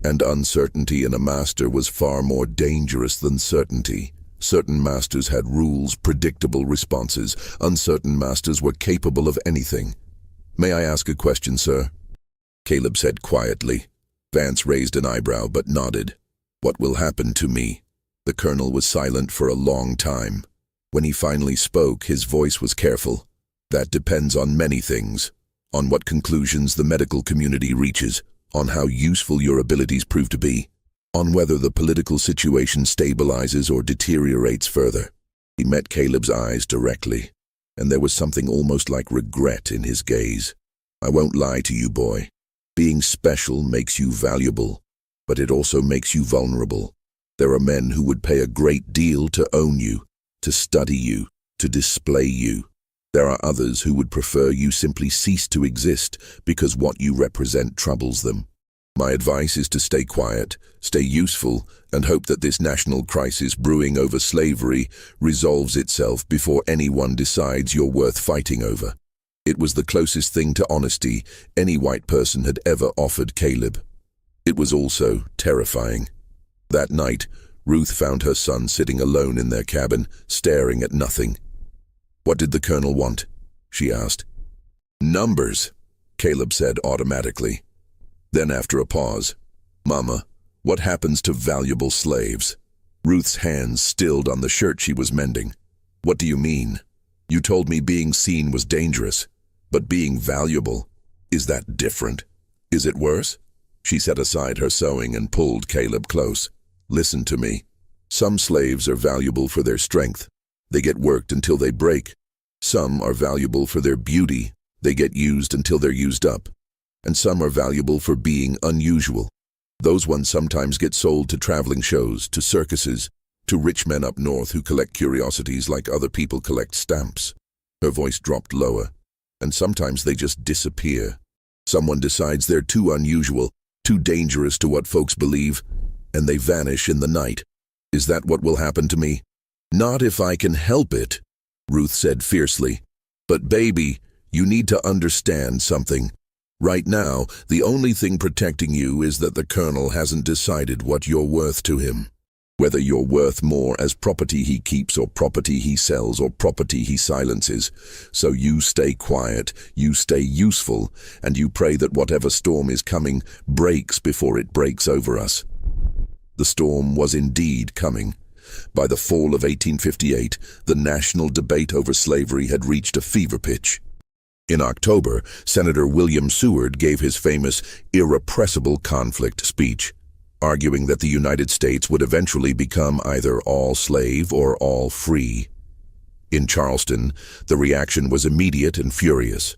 And uncertainty in a master was far more dangerous than certainty. Certain masters had rules, predictable responses. Uncertain masters were capable of anything. May I ask a question, sir? Caleb said quietly. Vance raised an eyebrow but nodded. What will happen to me? The colonel was silent for a long time. When he finally spoke, his voice was careful. That depends on many things. On what conclusions the medical community reaches, on how useful your abilities prove to be, on whether the political situation stabilizes or deteriorates further. He met Caleb's eyes directly, and there was something almost like regret in his gaze. I won't lie to you, boy. Being special makes you valuable, but it also makes you vulnerable. There are men who would pay a great deal to own you, to study you, to display you. There are others who would prefer you simply cease to exist because what you represent troubles them. My advice is to stay quiet, stay useful, and hope that this national crisis brewing over slavery resolves itself before anyone decides you're worth fighting over. It was the closest thing to honesty any white person had ever offered Caleb. It was also terrifying. That night, Ruth found her son sitting alone in their cabin, staring at nothing. What did the colonel want? She asked. Numbers, Caleb said automatically. Then after a pause, Mama, what happens to valuable slaves? Ruth's hands stilled on the shirt she was mending. What do you mean? You told me being seen was dangerous, but being valuable, is that different? Is it worse? She set aside her sewing and pulled Caleb close. Listen to me. Some slaves are valuable for their strength. They get worked until they break. Some are valuable for their beauty. They get used until they're used up. And some are valuable for being unusual. Those ones sometimes get sold to traveling shows, to circuses, to rich men up north who collect curiosities like other people collect stamps. Her voice dropped lower. And sometimes they just disappear. Someone decides they're too unusual, too dangerous to what folks believe, and they vanish in the night. Is that what will happen to me? Not if I can help it, Ruth said fiercely. But baby, you need to understand something. Right now, the only thing protecting you is that the colonel hasn't decided what you're worth to him. Whether you're worth more as property he keeps or property he sells or property he silences. So you stay quiet, you stay useful, and you pray that whatever storm is coming breaks before it breaks over us. The storm was indeed coming. By the fall of 1858, the national debate over slavery had reached a fever pitch. In October, Senator William Seward gave his famous irrepressible conflict speech, arguing that the United States would eventually become either all slave or all free. In Charleston, the reaction was immediate and furious.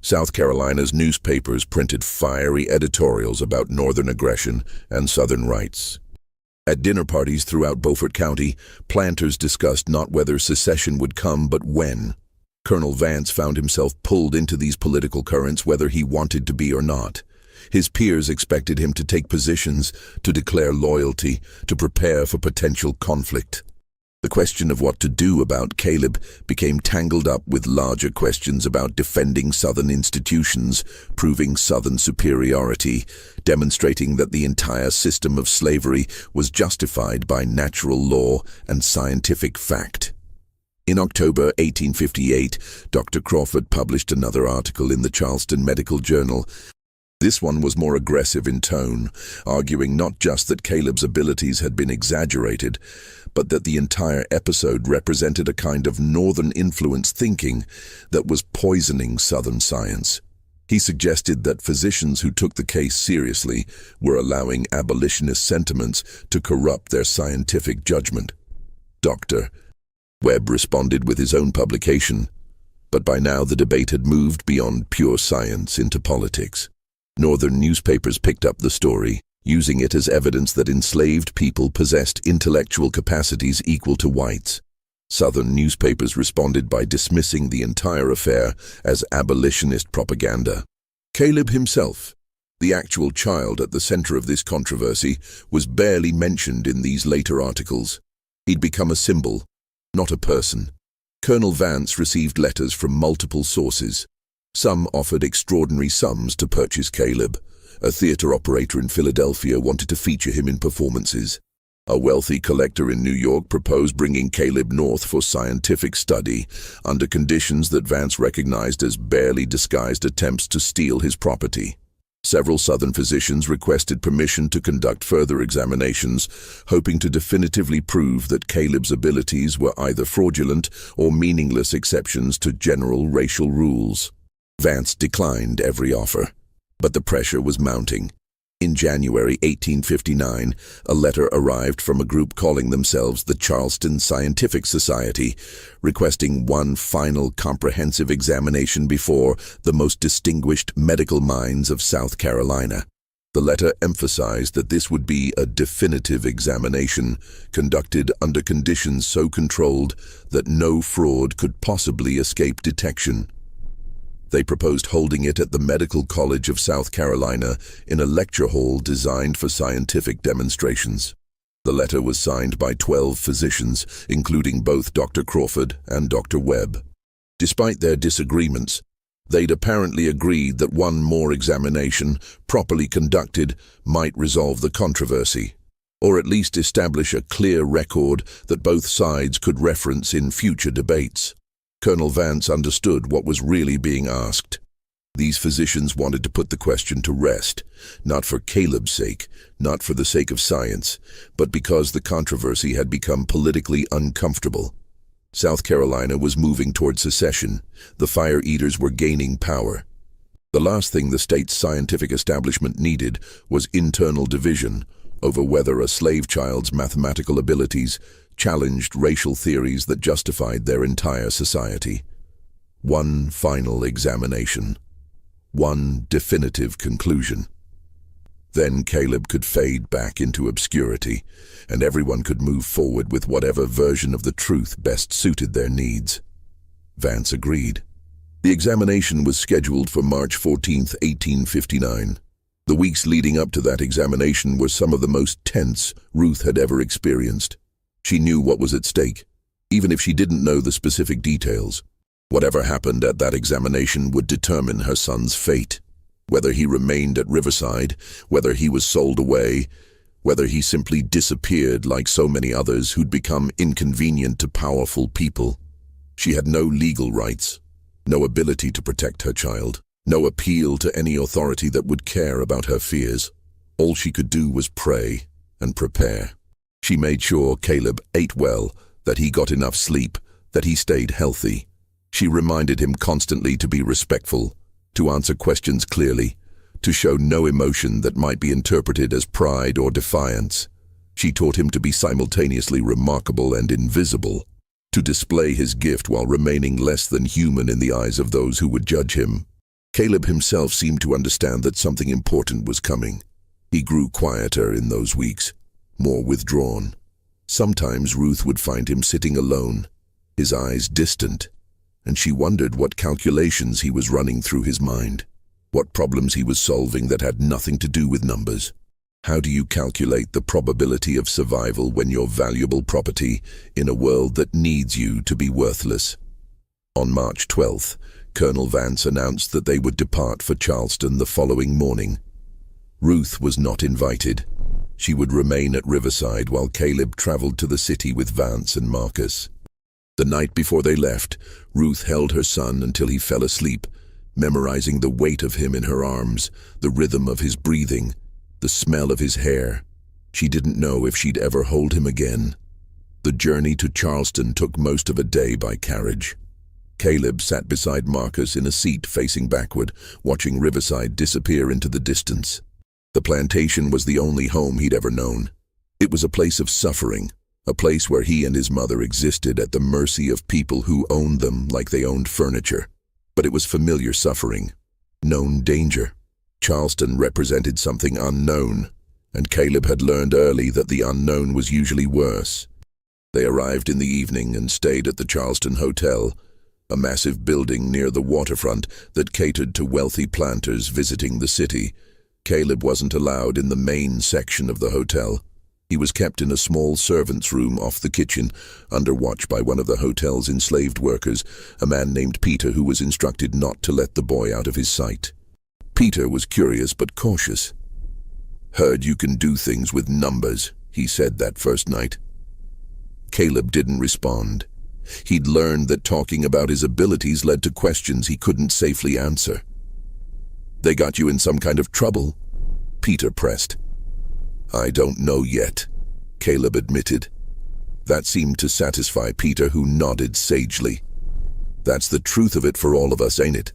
South Carolina's newspapers printed fiery editorials about Northern aggression and Southern rights. At dinner parties throughout Beaufort County, planters discussed not whether secession would come but when. Colonel Vance found himself pulled into these political currents whether he wanted to be or not. His peers expected him to take positions, to declare loyalty, to prepare for potential conflict. The question of what to do about Caleb became tangled up with larger questions about defending Southern institutions, proving Southern superiority, demonstrating that the entire system of slavery was justified by natural law and scientific fact. In October 1858, Dr. Crawford published another article in the Charleston Medical Journal. This one was more aggressive in tone, arguing not just that Caleb's abilities had been exaggerated, but that the entire episode represented a kind of Northern influence thinking that was poisoning Southern science. He suggested that physicians who took the case seriously were allowing abolitionist sentiments to corrupt their scientific judgment. Dr. Webb responded with his own publication, but by now the debate had moved beyond pure science into politics. Northern newspapers picked up the story, using it as evidence that enslaved people possessed intellectual capacities equal to whites. Southern newspapers responded by dismissing the entire affair as abolitionist propaganda. Caleb himself, the actual child at the center of this controversy, was barely mentioned in these later articles. He'd become a symbol, not a person. Colonel Vance received letters from multiple sources. Some offered extraordinary sums to purchase Caleb. A theater operator in Philadelphia wanted to feature him in performances. A wealthy collector in New York proposed bringing Caleb north for scientific study, under conditions that Vance recognized as barely disguised attempts to steal his property. Several Southern physicians requested permission to conduct further examinations, hoping to definitively prove that Caleb's abilities were either fraudulent or meaningless exceptions to general racial rules. Vance declined every offer, but the pressure was mounting. In January 1859, a letter arrived from a group calling themselves the Charleston Scientific Society, requesting one final comprehensive examination before the most distinguished medical minds of South Carolina. The letter emphasized that this would be a definitive examination, conducted under conditions so controlled that no fraud could possibly escape detection. They proposed holding it at the Medical College of South Carolina in a lecture hall designed for scientific demonstrations. The letter was signed by 12 physicians, including both Dr. Crawford and Dr. Webb. Despite their disagreements, they'd apparently agreed that one more examination, properly conducted, might resolve the controversy, or at least establish a clear record that both sides could reference in future debates. Colonel Vance understood what was really being asked. These physicians wanted to put the question to rest, not for Caleb's sake, not for the sake of science, but because the controversy had become politically uncomfortable. South Carolina was moving toward secession. The fire eaters were gaining power. The last thing the state's scientific establishment needed was internal division over whether a slave child's mathematical abilities challenged racial theories that justified their entire society. One final examination. One definitive conclusion. Then Caleb could fade back into obscurity, and everyone could move forward with whatever version of the truth best suited their needs. Vance agreed. The examination was scheduled for March 14, 1859. The weeks leading up to that examination were some of the most tense Ruth had ever experienced. She knew what was at stake, even if she didn't know the specific details. Whatever happened at that examination would determine her son's fate. Whether he remained at Riverside, whether he was sold away, whether he simply disappeared like so many others who'd become inconvenient to powerful people. She had no legal rights, no ability to protect her child, no appeal to any authority that would care about her fears. All she could do was pray and prepare. She made sure Caleb ate well, that he got enough sleep, that he stayed healthy. She reminded him constantly to be respectful, to answer questions clearly, to show no emotion that might be interpreted as pride or defiance. She taught him to be simultaneously remarkable and invisible, to display his gift while remaining less than human in the eyes of those who would judge him. Caleb himself seemed to understand that something important was coming. He grew quieter in those weeks, more withdrawn. Sometimes Ruth would find him sitting alone, his eyes distant, and she wondered what calculations he was running through his mind, what problems he was solving that had nothing to do with numbers. How do you calculate the probability of survival when you're valuable property in a world that needs you to be worthless? On March 12th, Colonel Vance announced that they would depart for Charleston the following morning. Ruth was not invited. She would remain at Riverside while Caleb traveled to the city with Vance and Marcus. The night before they left, Ruth held her son until he fell asleep, memorizing the weight of him in her arms, the rhythm of his breathing, the smell of his hair. She didn't know if she'd ever hold him again. The journey to Charleston took most of a day by carriage. Caleb sat beside Marcus in a seat facing backward, watching Riverside disappear into the distance. The plantation was the only home he'd ever known. It was a place of suffering, a place where he and his mother existed at the mercy of people who owned them like they owned furniture. But it was familiar suffering, known danger. Charleston represented something unknown, and Caleb had learned early that the unknown was usually worse. They arrived in the evening and stayed at the Charleston Hotel, a massive building near the waterfront that catered to wealthy planters visiting the city. Caleb wasn't allowed in the main section of the hotel. He was kept in a small servant's room off the kitchen, under watch by one of the hotel's enslaved workers, a man named Peter who was instructed not to let the boy out of his sight. Peter was curious but cautious. "Heard you can do things with numbers," he said that first night. Caleb didn't respond. He'd learned that talking about his abilities led to questions he couldn't safely answer. "They got you in some kind of trouble?" Peter pressed. "I don't know yet," Caleb admitted. That seemed to satisfy Peter, who nodded sagely. "That's the truth of it for all of us, ain't it?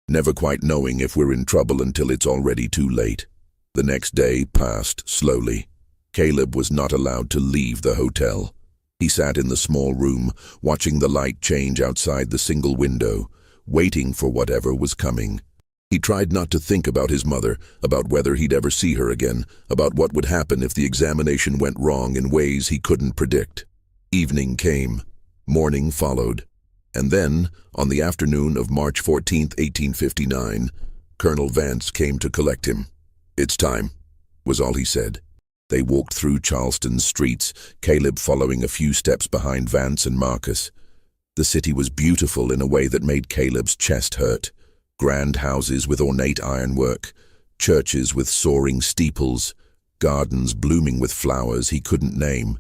Never quite knowing if we're in trouble until it's already too late." The next day passed slowly. Caleb was not allowed to leave the hotel. He sat in the small room, watching the light change outside the single window, waiting for whatever was coming. He tried not to think about his mother, about whether he'd ever see her again, about what would happen if the examination went wrong in ways he couldn't predict. Evening came. Morning followed. And then, on the afternoon of March 14, 1859, Colonel Vance came to collect him. "It's time," was all he said. They walked through Charleston's streets, Caleb following a few steps behind Vance and Marcus. The city was beautiful in a way that made Caleb's chest hurt. Grand houses with ornate ironwork, churches with soaring steeples, gardens blooming with flowers he couldn't name.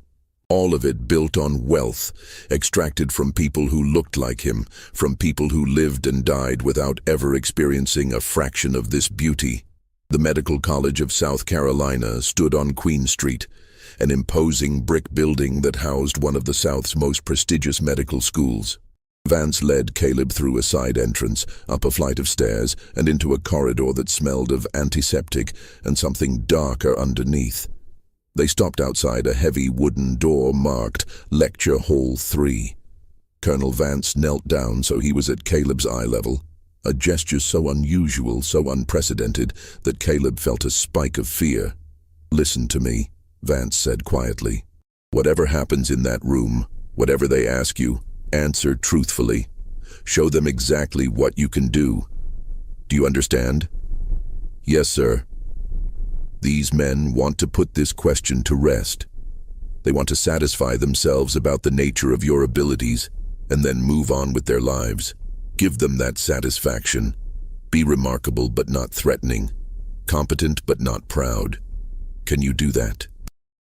All of it built on wealth, extracted from people who looked like him, from people who lived and died without ever experiencing a fraction of this beauty. The Medical College of South Carolina stood on Queen Street, an imposing brick building that housed one of the South's most prestigious medical schools. Vance led Caleb through a side entrance, up a flight of stairs, and into a corridor that smelled of antiseptic and something darker underneath. They stopped outside a heavy wooden door marked Lecture Hall 3. Colonel Vance knelt down so he was at Caleb's eye level, a gesture so unusual, so unprecedented, that Caleb felt a spike of fear. "Listen to me," Vance said quietly. "Whatever happens in that room, whatever they ask you, answer truthfully. Show them exactly what you can do. Do you understand?" "Yes, sir." These men want to put this question to rest. They want to satisfy themselves about the nature of your abilities and then move on with their lives. Give them that satisfaction. Be remarkable but not threatening. Competent but not proud. Can you do that?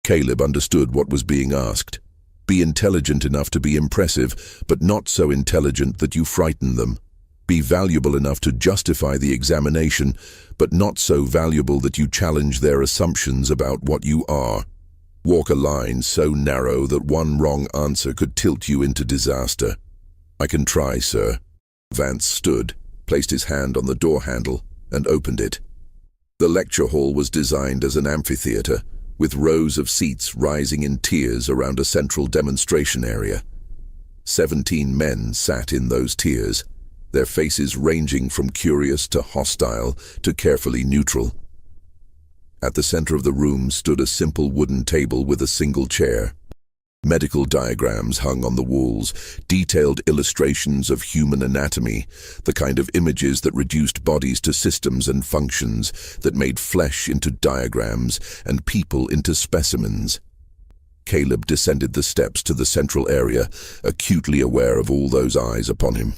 Caleb understood what was being asked. Be intelligent enough to be impressive, but not so intelligent that you frighten them. Be valuable enough to justify the examination, but not so valuable that you challenge their assumptions about what you are. Walk a line so narrow that one wrong answer could tilt you into disaster. "I can try, sir." Vance stood, placed his hand on the door handle, and opened it. The lecture hall was designed as an amphitheater, with rows of seats rising in tiers around a central demonstration area. 17 men sat in those tiers, their faces ranging from curious to hostile to carefully neutral. At the center of the room stood a simple wooden table with a single chair. Medical diagrams hung on the walls, detailed illustrations of human anatomy, the kind of images that reduced bodies to systems and functions, that made flesh into diagrams and people into specimens. Caleb descended the steps to the central area, acutely aware of all those eyes upon him.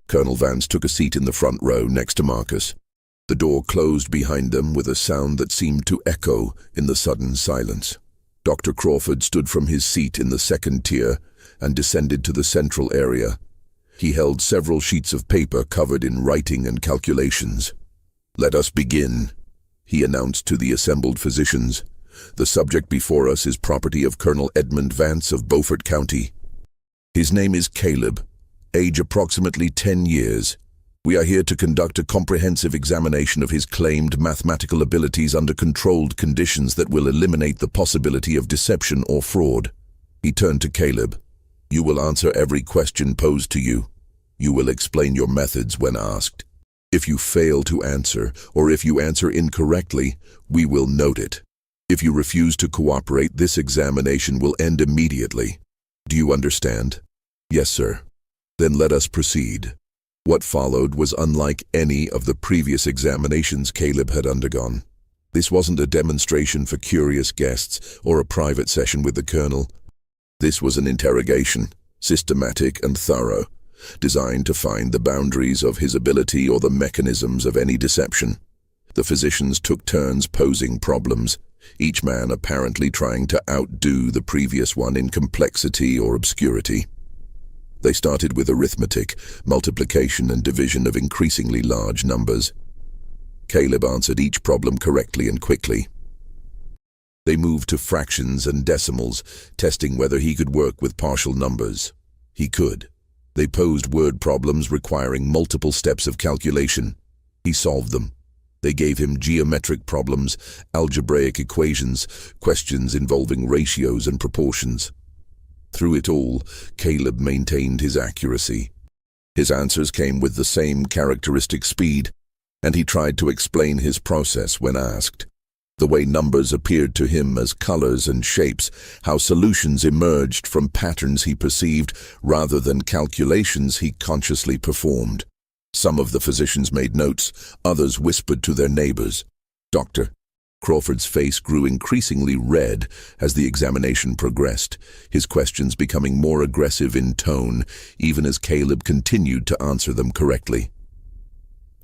Colonel Vance took a seat in the front row next to Marcus. The door closed behind them with a sound that seemed to echo in the sudden silence. Dr. Crawford stood from his seat in the second tier and descended to the central area. He held several sheets of paper covered in writing and calculations. "Let us begin," he announced to the assembled physicians. "The subject before us is property of Colonel Edmund Vance of Beaufort County. His name is Caleb, age approximately 10 years. We are here to conduct a comprehensive examination of his claimed mathematical abilities under controlled conditions that will eliminate the possibility of deception or fraud." He turned to Caleb. "You will answer every question posed to you. You will explain your methods when asked. If you fail to answer, or if you answer incorrectly, we will note it. If you refuse to cooperate, this examination will end immediately. Do you understand?" "Yes, sir." "Then let us proceed." What followed was unlike any of the previous examinations Caleb had undergone. This wasn't a demonstration for curious guests or a private session with the colonel. This was an interrogation, systematic and thorough, designed to find the boundaries of his ability or the mechanisms of any deception. The physicians took turns posing problems, each man apparently trying to outdo the previous one in complexity or obscurity. They started with arithmetic, multiplication and division of increasingly large numbers. Caleb answered each problem correctly and quickly. They moved to fractions and decimals, testing whether he could work with partial numbers. He could. They posed word problems requiring multiple steps of calculation. He solved them. They gave him geometric problems, algebraic equations, questions involving ratios and proportions. Through it all, Caleb maintained his accuracy. His answers came with the same characteristic speed, and he tried to explain his process when asked. The way numbers appeared to him as colors and shapes, how solutions emerged from patterns he perceived rather than calculations he consciously performed. Some of the physicians made notes, others whispered to their neighbors. Dr. Crawford's face grew increasingly red as the examination progressed, his questions becoming more aggressive in tone, even as Caleb continued to answer them correctly.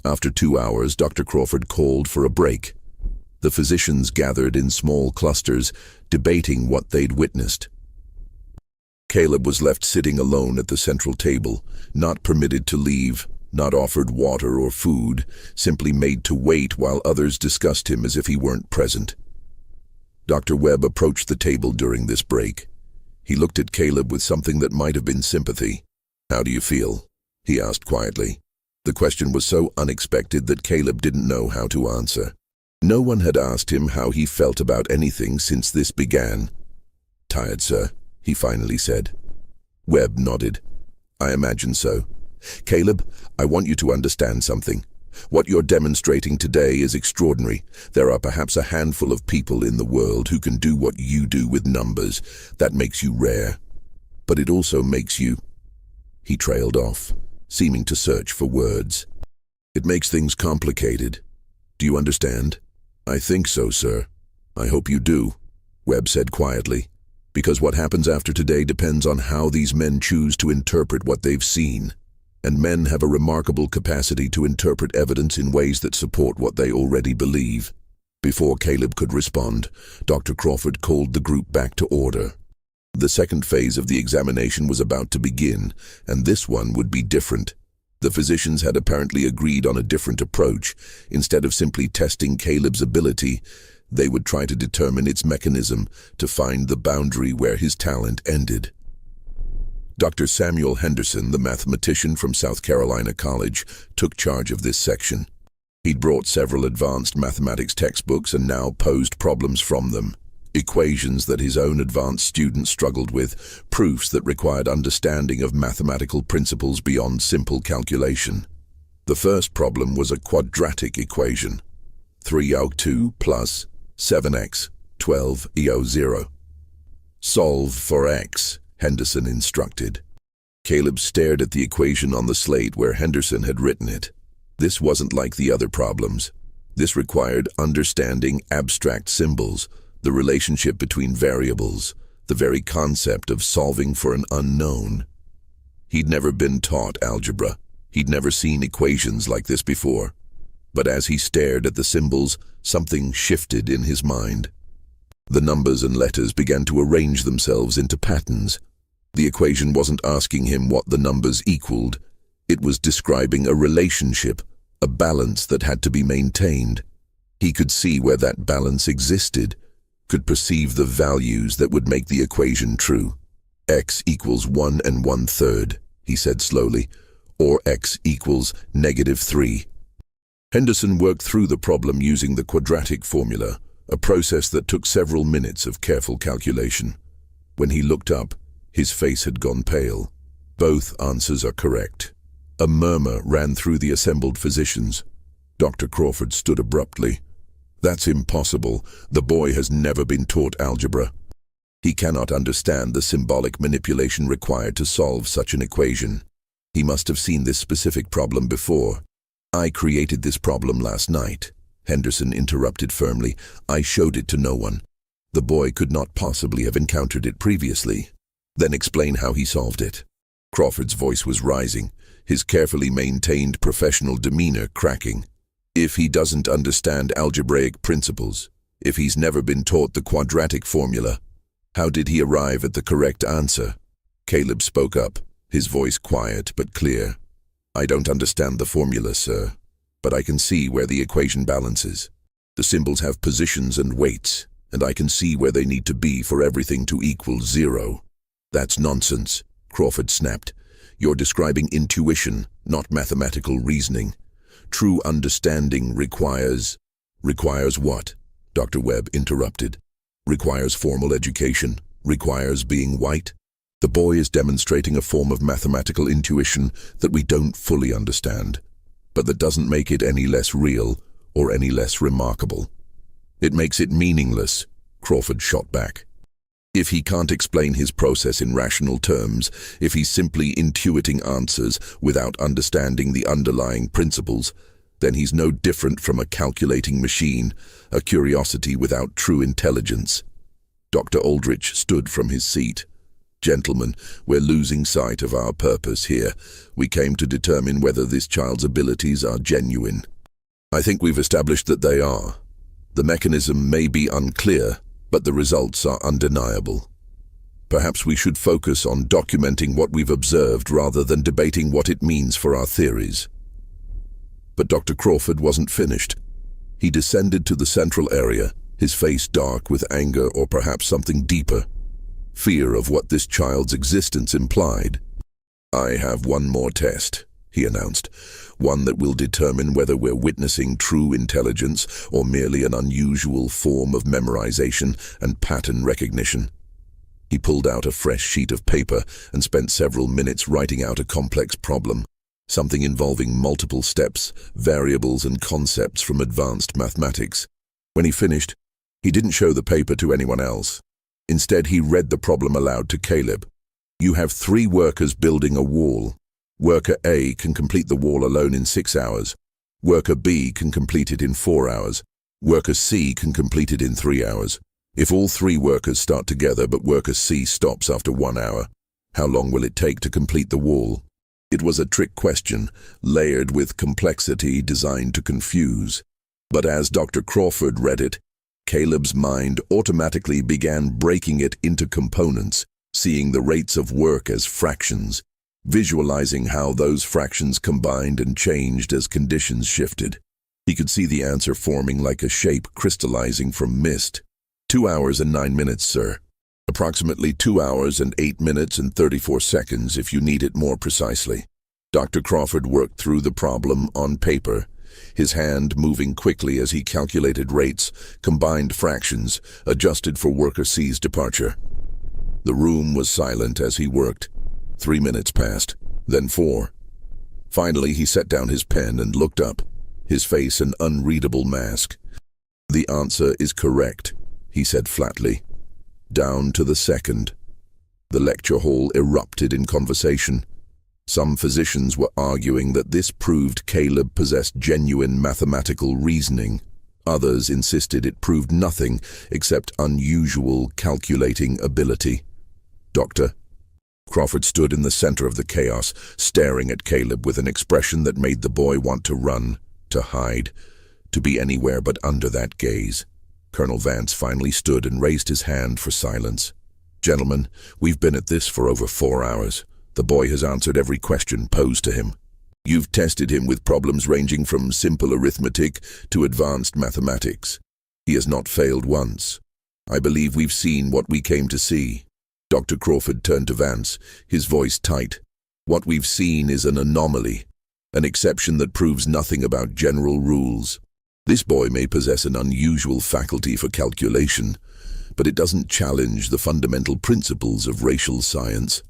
After 2 hours, Dr. Crawford called for a break. The physicians gathered in small clusters, debating what they'd witnessed. Caleb was left sitting alone at the central table, not permitted to leave, not offered water or food, simply made to wait while others discussed him as if he weren't present. Dr. Webb approached the table during this break. He looked at Caleb with something that might have been sympathy. "How do you feel?" he asked quietly. The question was so unexpected that Caleb didn't know how to answer. No one had asked him how he felt about anything since this began. "Tired, sir," he finally said. Webb nodded. "I imagine so. Caleb, I want you to understand something. What you're demonstrating today is extraordinary. There are perhaps a handful of people in the world who can do what you do with numbers. That makes you rare. But it also makes you—" He trailed off, seeming to search for words. "It makes things complicated. Do you understand?" "I think so, sir." "I hope you do," Webb said quietly, "because what happens after today depends on how these men choose to interpret what they've seen. And men have a remarkable capacity to interpret evidence in ways that support what they already believe." Before Caleb could respond, Dr. Crawford called the group back to order. The second phase of the examination was about to begin, and this one would be different. The physicians had apparently agreed on a different approach. Instead of simply testing Caleb's ability, they would try to determine its mechanism, to find the boundary where his talent ended. Dr. Samuel Henderson, the mathematician from South Carolina College, took charge of this section. He'd brought several advanced mathematics textbooks and now posed problems from them. Equations that his own advanced students struggled with, proofs that required understanding of mathematical principles beyond simple calculation. The first problem was a quadratic equation. 3 log 2 plus 7x, 12 EO0. Solve for x, Henderson instructed. Caleb stared at the equation on the slate where Henderson had written it. This wasn't like the other problems. This required understanding abstract symbols, the relationship between variables, the very concept of solving for an unknown. He'd never been taught algebra. He'd never seen equations like this before. But as he stared at the symbols, something shifted in his mind. The numbers and letters began to arrange themselves into patterns. The equation wasn't asking him what the numbers equaled. It was describing a relationship, a balance that had to be maintained. He could see where that balance existed, could perceive the values that would make the equation true. X equals 1 1/3, he said slowly, or X equals -3. Henderson worked through the problem using the quadratic formula, a process that took several minutes of careful calculation. When he looked up, his face had gone pale. Both answers are correct. A murmur ran through the assembled physicians. Dr. Crawford stood abruptly. That's impossible. The boy has never been taught algebra. He cannot understand the symbolic manipulation required to solve such an equation. He must have seen this specific problem before. I created this problem last night, Henderson interrupted firmly. I showed it to no one. The boy could not possibly have encountered it previously. Then explain how he solved it. Crawford's voice was rising, his carefully maintained professional demeanor cracking. If he doesn't understand algebraic principles, if he's never been taught the quadratic formula, how did he arrive at the correct answer? Caleb spoke up, his voice quiet but clear. I don't understand the formula, sir, but I can see where the equation balances. The symbols have positions and weights, and I can see where they need to be for everything to equal 0. That's nonsense, Crawford snapped. You're describing intuition, not mathematical reasoning. True understanding requires... Requires what? Dr. Webb interrupted. Requires formal education. Requires being white. The boy is demonstrating a form of mathematical intuition that we don't fully understand, but that doesn't make it any less real or any less remarkable. It makes it meaningless, Crawford shot back. If he can't explain his process in rational terms, if he's simply intuiting answers without understanding the underlying principles, then he's no different from a calculating machine, a curiosity without true intelligence. Dr. Aldrich stood from his seat. Gentlemen, we're losing sight of our purpose here. We came to determine whether this child's abilities are genuine. I think we've established that they are. The mechanism may be unclear, but the results are undeniable. Perhaps we should focus on documenting what we've observed rather than debating what it means for our theories. But Dr. Crawford wasn't finished. He descended to the central area, his face dark with anger or perhaps something deeper. Fear of what this child's existence implied. I have one more test, he announced, one that will determine whether we're witnessing true intelligence or merely an unusual form of memorization and pattern recognition. He pulled out a fresh sheet of paper and spent several minutes writing out a complex problem, something involving multiple steps, variables and concepts from advanced mathematics. When he finished, he didn't show the paper to anyone else. Instead, he read the problem aloud to Caleb. You have 3 workers building a wall. Worker A can complete the wall alone in 6 hours. Worker B can complete it in 4 hours. Worker C can complete it in 3 hours. If all 3 workers start together but worker C stops after 1 hour, how long will it take to complete the wall? It was a trick question, layered with complexity designed to confuse. But as Dr. Crawford read it, Caleb's mind automatically began breaking it into components, seeing the rates of work as fractions, visualizing how those fractions combined and changed as conditions shifted. He could see the answer forming like a shape crystallizing from mist. 2 hours and 9 minutes, sir. Approximately 2 hours and 8 minutes and 34 seconds if you need it more precisely. Dr. Crawford worked through the problem on paper, his hand moving quickly as he calculated rates, combined fractions, adjusted for worker C's departure. The room was silent as he worked. 3 minutes passed, then 4. Finally, he set down his pen and looked up, his face an unreadable mask. The answer is correct, he said flatly. down to the second. The lecture hall erupted in conversation. Some physicians were arguing that this proved Caleb possessed genuine mathematical reasoning. Others insisted it proved nothing except unusual calculating ability. Doctor? Crawford stood in the center of the chaos, staring at Caleb with an expression that made the boy want to run, to hide, to be anywhere but under that gaze. Colonel Vance finally stood and raised his hand for silence. Gentlemen, we've been at this for over 4 hours. The boy has answered every question posed to him. You've tested him with problems ranging from simple arithmetic to advanced mathematics. He has not failed once. I believe we've seen what we came to see. Dr. Crawford turned to Vance, his voice tight. What we've seen is an anomaly, an exception that proves nothing about general rules. This boy may possess an unusual faculty for calculation, but it doesn't challenge the fundamental principles of racial science.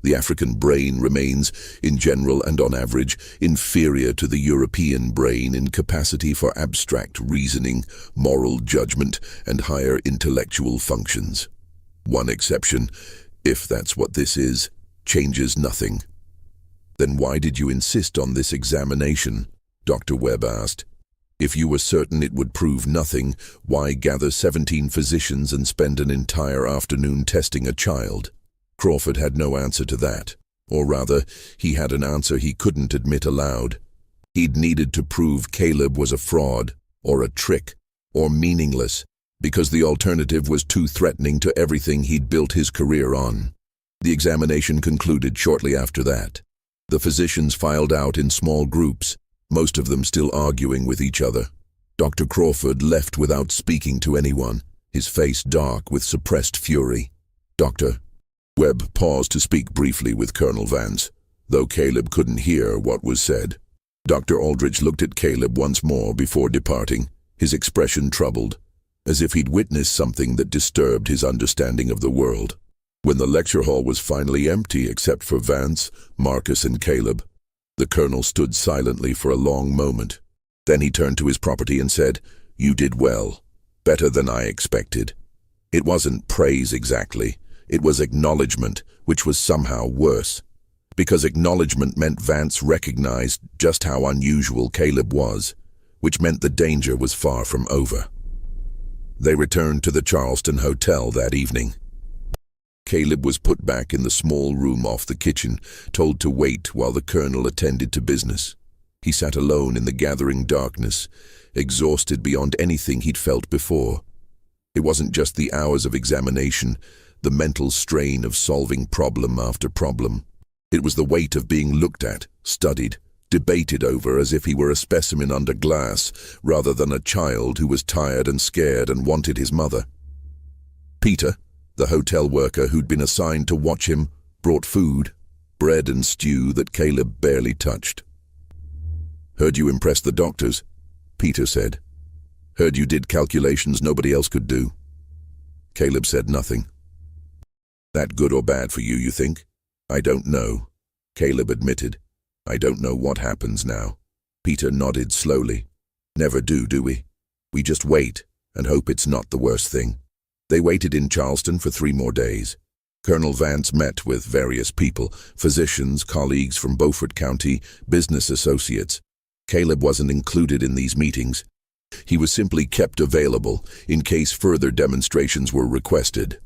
The African brain remains, in general and on average, inferior to the European brain in capacity for abstract reasoning, moral judgment, and higher intellectual functions. One exception, if that's what this is, changes nothing. Then why did you insist on this examination? Dr. Webb asked. If you were certain it would prove nothing, why gather 17 physicians and spend an entire afternoon testing a child? Crawford had no answer to that, or rather, he had an answer he couldn't admit aloud. He'd needed to prove Caleb was a fraud, or a trick, or meaningless, because the alternative was too threatening to everything he'd built his career on. The examination concluded shortly after that. The physicians filed out in small groups, most of them still arguing with each other. Dr. Crawford left without speaking to anyone, his face dark with suppressed fury. Dr. Webb paused to speak briefly with Colonel Vance, though Caleb couldn't hear what was said. Dr. Aldrich looked at Caleb once more before departing, his expression troubled, as if he'd witnessed something that disturbed his understanding of the world. When the lecture hall was finally empty except for Vance, Marcus, and Caleb, the colonel stood silently for a long moment. Then he turned to his property and said, "You did well, better than I expected." It wasn't praise exactly. It was acknowledgement, which was somehow worse, because acknowledgement meant Vance recognized just how unusual Caleb was, which meant the danger was far from over. They returned to the Charleston Hotel that evening. Caleb was put back in the small room off the kitchen, told to wait while the colonel attended to business. He sat alone in the gathering darkness, exhausted beyond anything he'd felt before. It wasn't just the hours of examination, the mental strain of solving problem after problem. It was the weight of being looked at, studied, debated over as if he were a specimen under glass, rather than a child who was tired and scared and wanted his mother. Peter, the hotel worker who'd been assigned to watch him, brought food, bread and stew that Caleb barely touched. "Heard you impressed the doctors," Peter said. "Heard you did calculations nobody else could do." Caleb said nothing. "That good or bad for you think?" "I don't know," Caleb admitted. "I don't know what happens now." Peter nodded slowly. "Never do we? We just wait and hope it's not the worst thing." They waited in Charleston for 3 more days. Colonel Vance met with various people, physicians, colleagues from Beaufort County, business associates. Caleb wasn't included in these meetings. He was simply kept available in case further demonstrations were requested.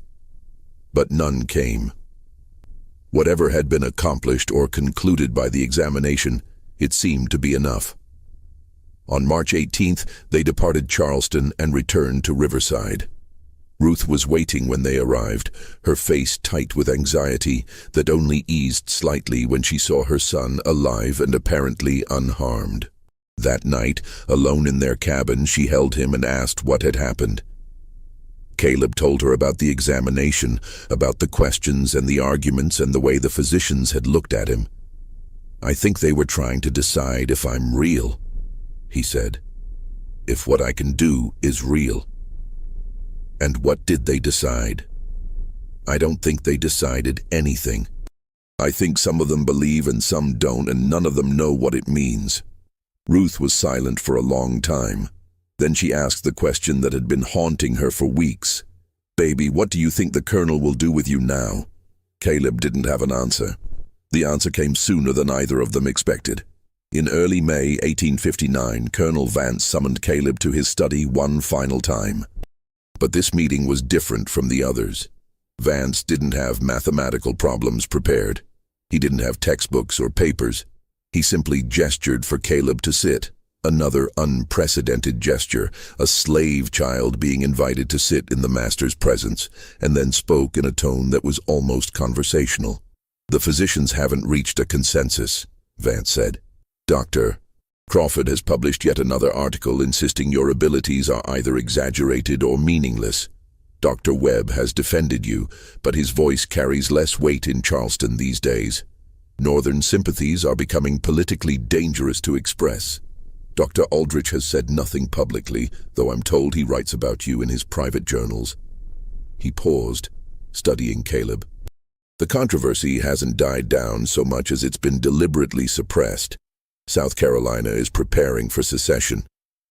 But none came. Whatever had been accomplished or concluded by the examination, it seemed to be enough. On March 18th, they departed Charleston and returned to Riverside. Ruth was waiting when they arrived, her face tight with anxiety that only eased slightly when she saw her son alive and apparently unharmed. That night, alone in their cabin, she held him and asked what had happened. Caleb told her about the examination, about the questions and the arguments and the way the physicians had looked at him. "I think they were trying to decide if I'm real," he said. "If what I can do is real." "And what did they decide?" "I don't think they decided anything. I think some of them believe and some don't, and none of them know what it means." Ruth was silent for a long time. Then she asked the question that had been haunting her for weeks. "Baby, what do you think the colonel will do with you now?" Caleb didn't have an answer. The answer came sooner than either of them expected. In early May 1859, Colonel Vance summoned Caleb to his study one final time. But this meeting was different from the others. Vance didn't have mathematical problems prepared. He didn't have textbooks or papers. He simply gestured for Caleb to sit. Another unprecedented gesture, a slave child being invited to sit in the master's presence, and then spoke in a tone that was almost conversational. "The physicians haven't reached a consensus," Vance said. "Dr. Crawford has published yet another article insisting your abilities are either exaggerated or meaningless. Dr. Webb has defended you, but his voice carries less weight in Charleston these days. Northern sympathies are becoming politically dangerous to express. Dr. Aldrich has said nothing publicly, though I'm told he writes about you in his private journals." He paused, studying Caleb. "The controversy hasn't died down so much as it's been deliberately suppressed. South Carolina is preparing for secession.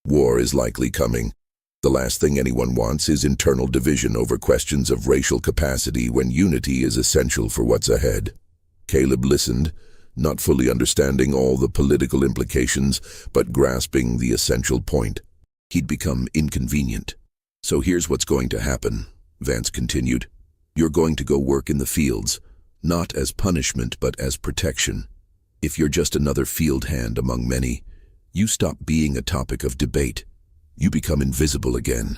War is likely coming. The last thing anyone wants is internal division over questions of racial capacity when unity is essential for what's ahead." Caleb listened, not fully understanding all the political implications, but grasping the essential point. He'd become inconvenient. "So here's what's going to happen," Vance continued. "You're going to go work in the fields, not as punishment but as protection. If you're just another field hand among many, you stop being a topic of debate. You become invisible again.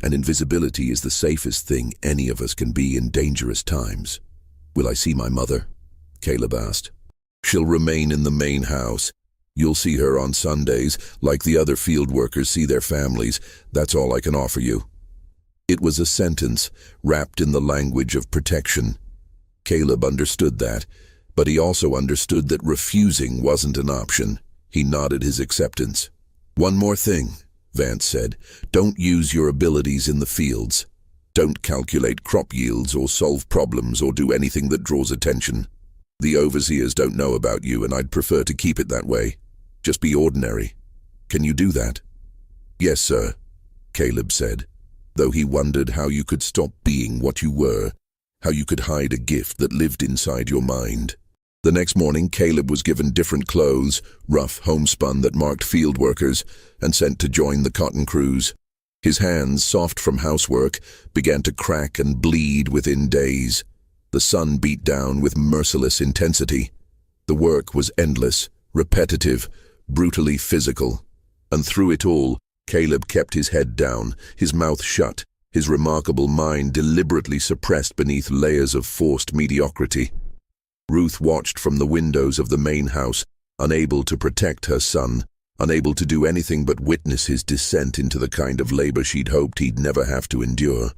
And invisibility is the safest thing any of us can be in dangerous times." "Will I see my mother?" Caleb asked. "She'll remain in the main house. You'll see her on Sundays, like the other field workers see their families. That's all I can offer you." It was a sentence wrapped in the language of protection. Caleb understood that, but he also understood that refusing wasn't an option. He nodded his acceptance. "One more thing," Vance said. "Don't use your abilities in the fields. Don't calculate crop yields or solve problems or do anything that draws attention. The overseers don't know about you, and I'd prefer to keep it that way. Just be ordinary. Can you do that?" "Yes, sir," Caleb said, though he wondered how you could stop being what you were, how you could hide a gift that lived inside your mind. The next morning, Caleb was given different clothes, rough homespun that marked field workers, and sent to join the cotton crews. His hands, soft from housework, began to crack and bleed within days. The sun beat down with merciless intensity. The work was endless, repetitive, brutally physical. And through it all, Caleb kept his head down, his mouth shut, his remarkable mind deliberately suppressed beneath layers of forced mediocrity. Ruth watched from the windows of the main house, unable to protect her son, unable to do anything but witness his descent into the kind of labor she'd hoped he'd never have to endure.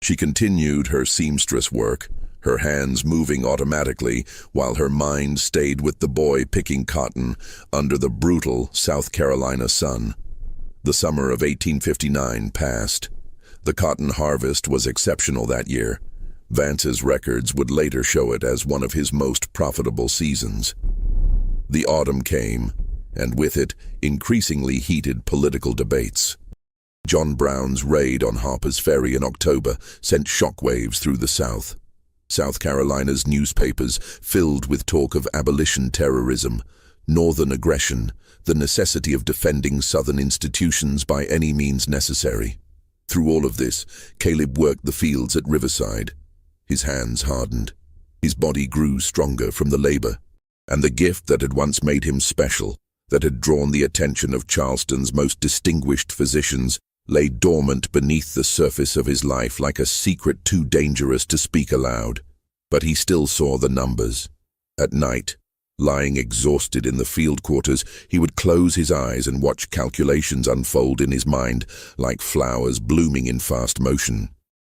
She continued her seamstress work, her hands moving automatically, while her mind stayed with the boy picking cotton under the brutal South Carolina sun. The summer of 1859 passed. The cotton harvest was exceptional that year. Vance's records would later show it as one of his most profitable seasons. The autumn came, and with it, increasingly heated political debates. John Brown's raid on Harper's Ferry in October sent shockwaves through the South. South Carolina's newspapers filled with talk of abolition terrorism, northern aggression, the necessity of defending Southern institutions by any means necessary. Through all of this, Caleb worked the fields at Riverside. His hands hardened. His body grew stronger from the labor. And the gift that had once made him special, that had drawn the attention of Charleston's most distinguished physicians, lay dormant beneath the surface of his life like a secret too dangerous to speak aloud. But he still saw the numbers. At night, lying exhausted in the field quarters, he would close his eyes and watch calculations unfold in his mind like flowers blooming in fast motion.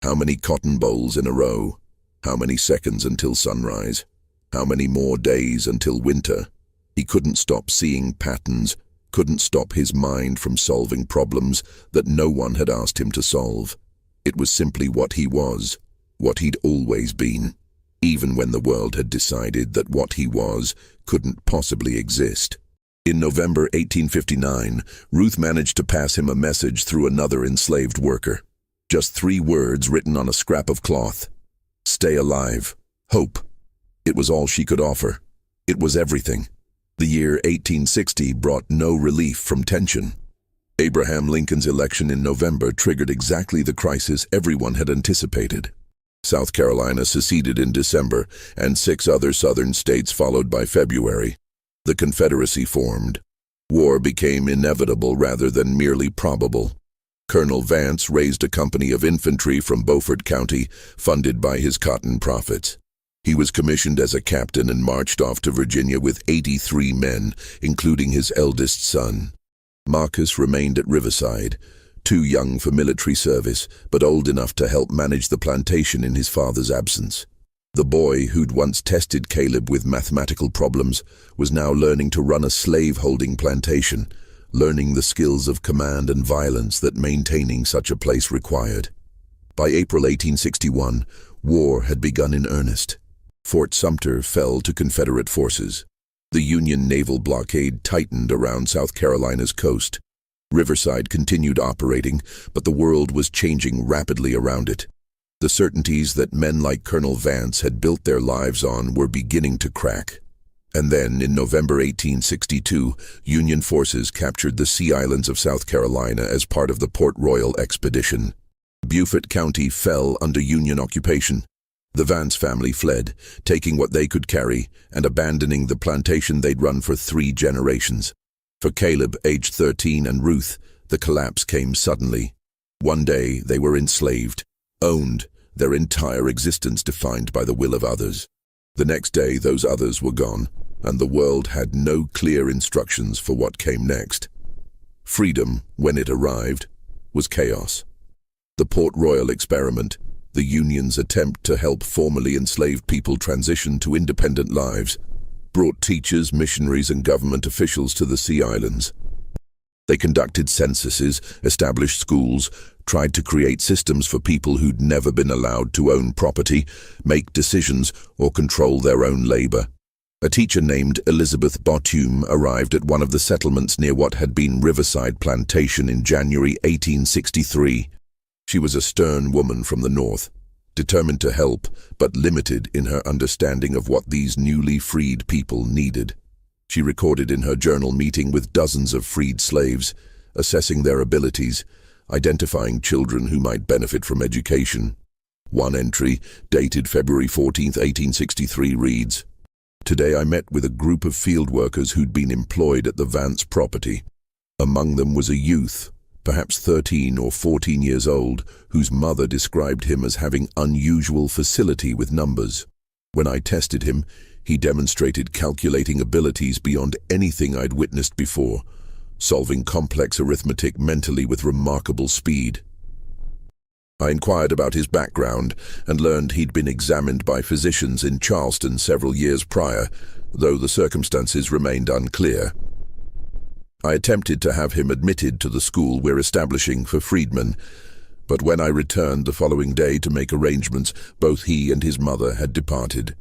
How many cotton bolls in a row? How many seconds until sunrise? How many more days until winter? He couldn't stop seeing patterns, couldn't stop his mind from solving problems that no one had asked him to solve. It was simply what he was, what he'd always been, even when the world had decided that what he was couldn't possibly exist. In November 1859, Ruth managed to pass him a message through another enslaved worker. Just 3 words written on a scrap of cloth. Stay alive. Hope. It was all she could offer. It was everything. The year 1860 brought no relief from tension. Abraham Lincoln's election in November triggered exactly the crisis everyone had anticipated. South Carolina seceded in December, and 6 other southern states followed by February. The Confederacy formed. War became inevitable rather than merely probable. Colonel Vance raised a company of infantry from Beaufort County, funded by his cotton profits. He was commissioned as a captain and marched off to Virginia with 83 men, including his eldest son. Marcus remained at Riverside, too young for military service, but old enough to help manage the plantation in his father's absence. The boy who'd once tested Caleb with mathematical problems was now learning to run a slave-holding plantation, learning the skills of command and violence that maintaining such a place required. By April 1861, war had begun in earnest. Fort Sumter fell to Confederate forces. The Union naval blockade tightened around South Carolina's coast. Riverside continued operating, but the world was changing rapidly around it. The certainties that men like Colonel Vance had built their lives on were beginning to crack. And then, in November 1862, Union forces captured the Sea Islands of South Carolina as part of the Port Royal expedition. Beaufort County fell under Union occupation. The Vance family fled, taking what they could carry and abandoning the plantation they'd run for 3 generations. For Caleb, aged 13, and Ruth, the collapse came suddenly. One day, they were enslaved, owned, their entire existence defined by the will of others. The next day, those others were gone, and the world had no clear instructions for what came next. Freedom, when it arrived, was chaos. The Port Royal experiment, the Union's attempt to help formerly enslaved people transition to independent lives, brought teachers, missionaries, and government officials to the Sea Islands. They conducted censuses, established schools, tried to create systems for people who'd never been allowed to own property, make decisions, or control their own labor. A teacher named Elizabeth Bottoom arrived at one of the settlements near what had been Riverside Plantation in January 1863. She was a stern woman from the North, determined to help, but limited in her understanding of what these newly freed people needed. She recorded in her journal meeting with dozens of freed slaves, assessing their abilities, identifying children who might benefit from education. One entry, dated February 14, 1863, reads, "Today I met with a group of field workers who'd been employed at the Vance property. Among them was a youth, perhaps 13 or 14 years old, whose mother described him as having unusual facility with numbers. When I tested him, he demonstrated calculating abilities beyond anything I'd witnessed before, solving complex arithmetic mentally with remarkable speed. I inquired about his background and learned he'd been examined by physicians in Charleston several years prior, though the circumstances remained unclear. I attempted to have him admitted to the school we're establishing for freedmen, but when I returned the following day to make arrangements, both he and his mother had departed.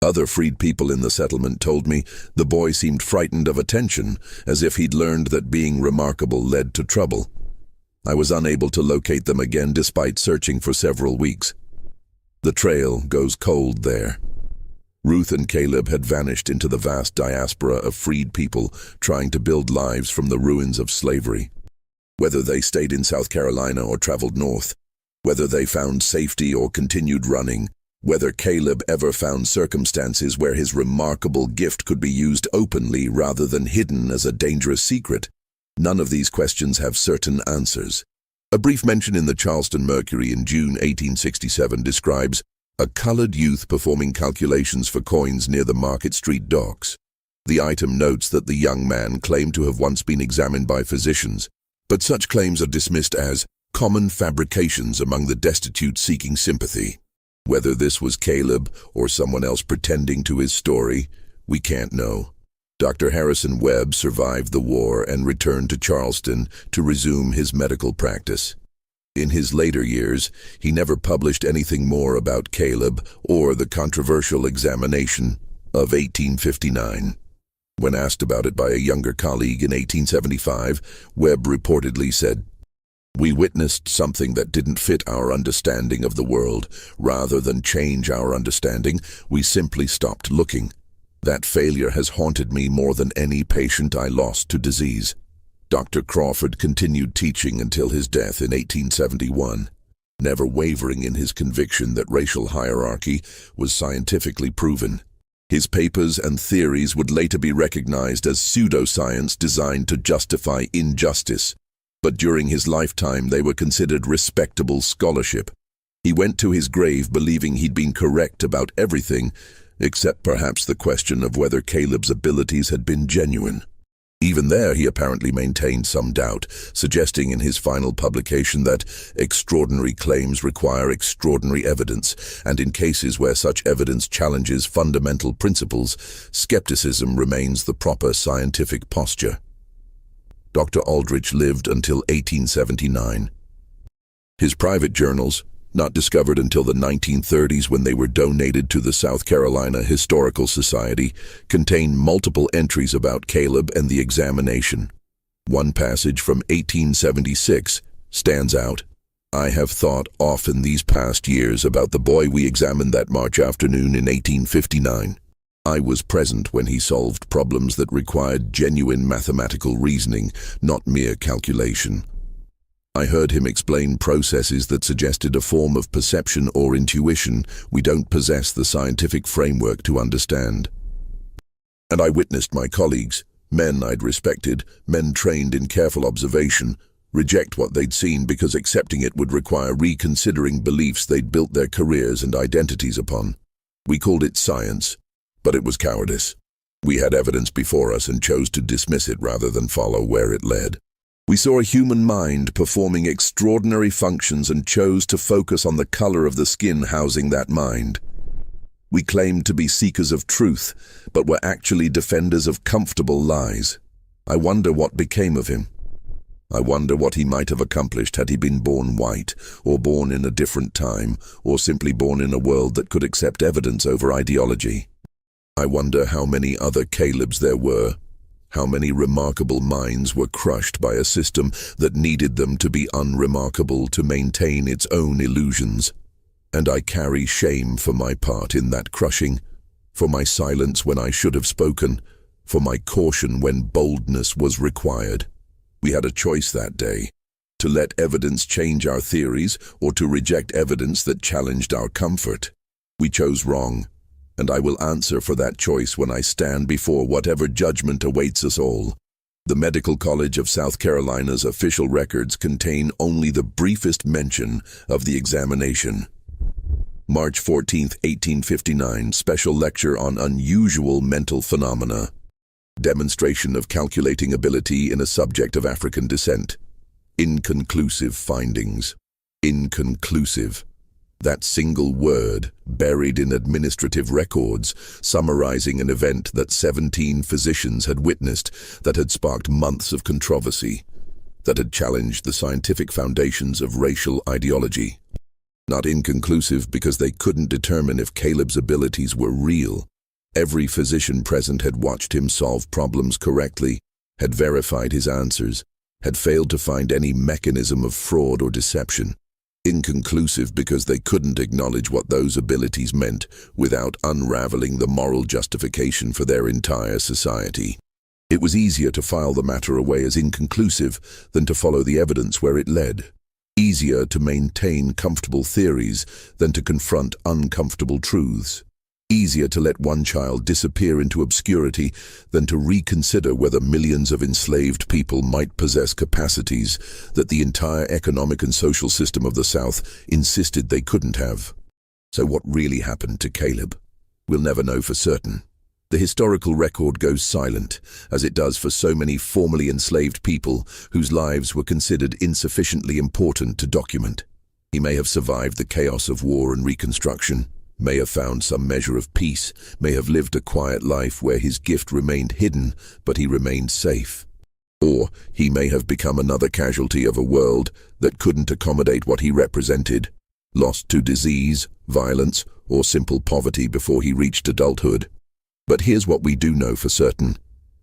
Other freed people in the settlement told me the boy seemed frightened of attention, as if he'd learned that being remarkable led to trouble. I was unable to locate them again despite searching for several weeks. The trail goes cold there. Ruth and Caleb had vanished into the vast diaspora of freed people trying to build lives from the ruins of slavery. Whether they stayed in South Carolina or traveled north, whether they found safety or continued running, whether Caleb ever found circumstances where his remarkable gift could be used openly rather than hidden as a dangerous secret, none of these questions have certain answers. A brief mention in the Charleston Mercury in June 1867 describes a colored youth performing calculations for coins near the Market Street docks. The item notes that the young man claimed to have once been examined by physicians, but such claims are dismissed as common fabrications among the destitute seeking sympathy. Whether this was Caleb or someone else pretending to his story, we can't know. Dr. Harrison Webb survived the war and returned to Charleston to resume his medical practice. In his later years, he never published anything more about Caleb or the controversial examination of 1859. When asked about it by a younger colleague in 1875, Webb reportedly said, We witnessed something that didn't fit our understanding of the world. Rather than change our understanding, we simply stopped looking. That failure has haunted me more than any patient I lost to disease. Dr. Crawford continued teaching until his death in 1871, never wavering in his conviction that racial hierarchy was scientifically proven. His papers and theories would later be recognized as pseudoscience designed to justify injustice, but during his lifetime they were considered respectable scholarship. He went to his grave believing he'd been correct about everything, except perhaps the question of whether Caleb's abilities had been genuine. Even there he apparently maintained some doubt, suggesting in his final publication that extraordinary claims require extraordinary evidence, and in cases where such evidence challenges fundamental principles, skepticism remains the proper scientific posture. Dr. Aldrich lived until 1879. His private journals, not discovered until the 1930s when they were donated to the South Carolina Historical Society, contain multiple entries about Caleb and the examination. One passage from 1876 stands out. "I have thought often these past years about the boy we examined that March afternoon in 1859. I was present when he solved problems that required genuine mathematical reasoning, not mere calculation. I heard him explain processes that suggested a form of perception or intuition we don't possess the scientific framework to understand. And I witnessed my colleagues, men I'd respected, men trained in careful observation, reject what they'd seen because accepting it would require reconsidering beliefs they'd built their careers and identities upon. We called it science, but it was cowardice. We had evidence before us and chose to dismiss it rather than follow where it led. We saw a human mind performing extraordinary functions and chose to focus on the color of the skin housing that mind. We claimed to be seekers of truth, but were actually defenders of comfortable lies. I wonder what became of him. I wonder what he might have accomplished had he been born white, or born in a different time, or simply born in a world that could accept evidence over ideology. I wonder how many other Calebs there were, how many remarkable minds were crushed by a system that needed them to be unremarkable to maintain its own illusions. And I carry shame for my part in that crushing, for my silence when I should have spoken, for my caution when boldness was required. We had a choice that day, to let evidence change our theories or to reject evidence that challenged our comfort. We chose wrong, and I will answer for that choice when I stand before whatever judgment awaits us all. The Medical College of South Carolina's official records contain only the briefest mention of the examination. March 14, 1859, special lecture on unusual mental phenomena. Demonstration of calculating ability in a subject of African descent. Inconclusive findings. Inconclusive. That single word, buried in administrative records, summarizing an event that 17 physicians had witnessed, that had sparked months of controversy, that had challenged the scientific foundations of racial ideology. Not inconclusive because they couldn't determine if Caleb's abilities were real. Every physician present had watched him solve problems correctly, had verified his answers, had failed to find any mechanism of fraud or deception. Inconclusive because they couldn't acknowledge what those abilities meant without unraveling the moral justification for their entire society. It was easier to file the matter away as inconclusive than to follow the evidence where it led. Easier to maintain comfortable theories than to confront uncomfortable truths. Easier to let one child disappear into obscurity than to reconsider whether millions of enslaved people might possess capacities that the entire economic and social system of the South insisted they couldn't have. So what really happened to Caleb? We'll never know for certain. The historical record goes silent, as it does for so many formerly enslaved people whose lives were considered insufficiently important to document. He may have survived the chaos of war and Reconstruction, may have found some measure of peace, may have lived a quiet life where his gift remained hidden, but he remained safe. Or he may have become another casualty of a world that couldn't accommodate what he represented, lost to disease, violence, or simple poverty before he reached adulthood. But here's what we do know for certain.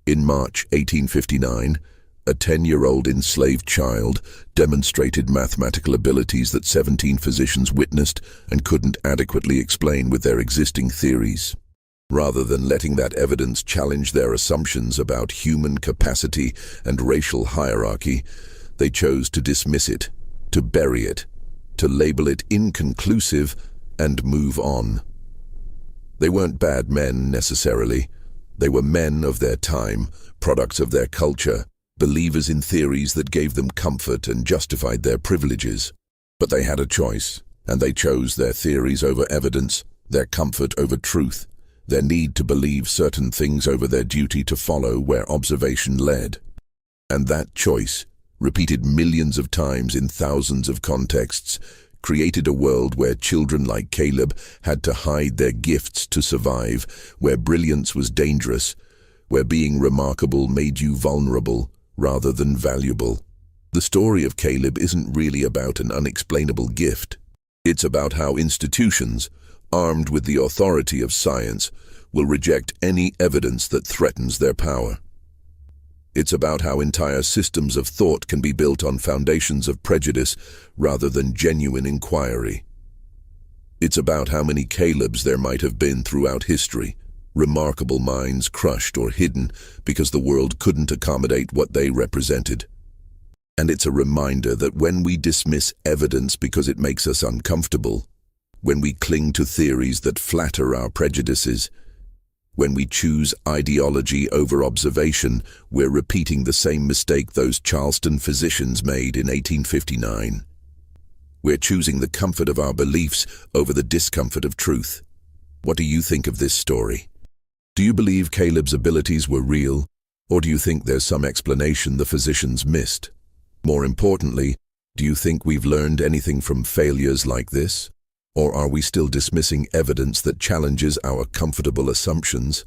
In March 1859, A 10-year-old enslaved child demonstrated mathematical abilities that 17 physicians witnessed and couldn't adequately explain with their existing theories. Rather than letting that evidence challenge their assumptions about human capacity and racial hierarchy, they chose to dismiss it, to bury it, to label it inconclusive and move on. They weren't bad men necessarily. They were men of their time, products of their culture, believers in theories that gave them comfort and justified their privileges. But they had a choice, and they chose their theories over evidence, their comfort over truth, their need to believe certain things over their duty to follow where observation led. And that choice, repeated millions of times in thousands of contexts, created a world where children like Caleb had to hide their gifts to survive, where brilliance was dangerous, where being remarkable made you vulnerable rather than valuable. The story of Caleb isn't really about an unexplainable gift. It's about how institutions, armed with the authority of science, will reject any evidence that threatens their power. It's about how entire systems of thought can be built on foundations of prejudice rather than genuine inquiry. It's about how many Calebs there might have been throughout history, remarkable minds crushed or hidden because the world couldn't accommodate what they represented. And it's a reminder that when we dismiss evidence because it makes us uncomfortable, when we cling to theories that flatter our prejudices, when we choose ideology over observation, we're repeating the same mistake those Charleston physicians made in 1859. We're choosing the comfort of our beliefs over the discomfort of truth. What do you think of this story? Do you believe Caleb's abilities were real, or do you think there's some explanation the physicians missed? More importantly, do you think we've learned anything from failures like this? Or are we still dismissing evidence that challenges our comfortable assumptions?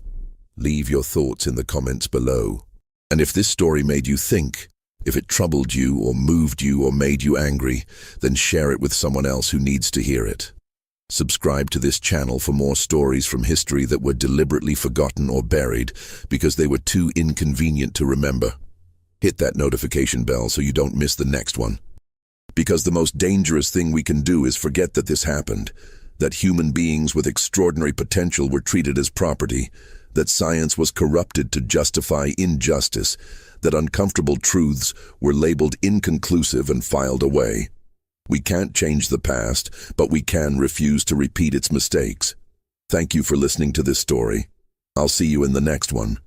Leave your thoughts in the comments below. And if this story made you think, if it troubled you or moved you or made you angry, then share it with someone else who needs to hear it. Subscribe to this channel for more stories from history that were deliberately forgotten or buried because they were too inconvenient to remember. Hit that notification bell so you don't miss the next one. Because the most dangerous thing we can do is forget that this happened, that human beings with extraordinary potential were treated as property, that science was corrupted to justify injustice, that uncomfortable truths were labeled inconclusive and filed away. We can't change the past, but we can refuse to repeat its mistakes. Thank you for listening to this story. I'll see you in the next one.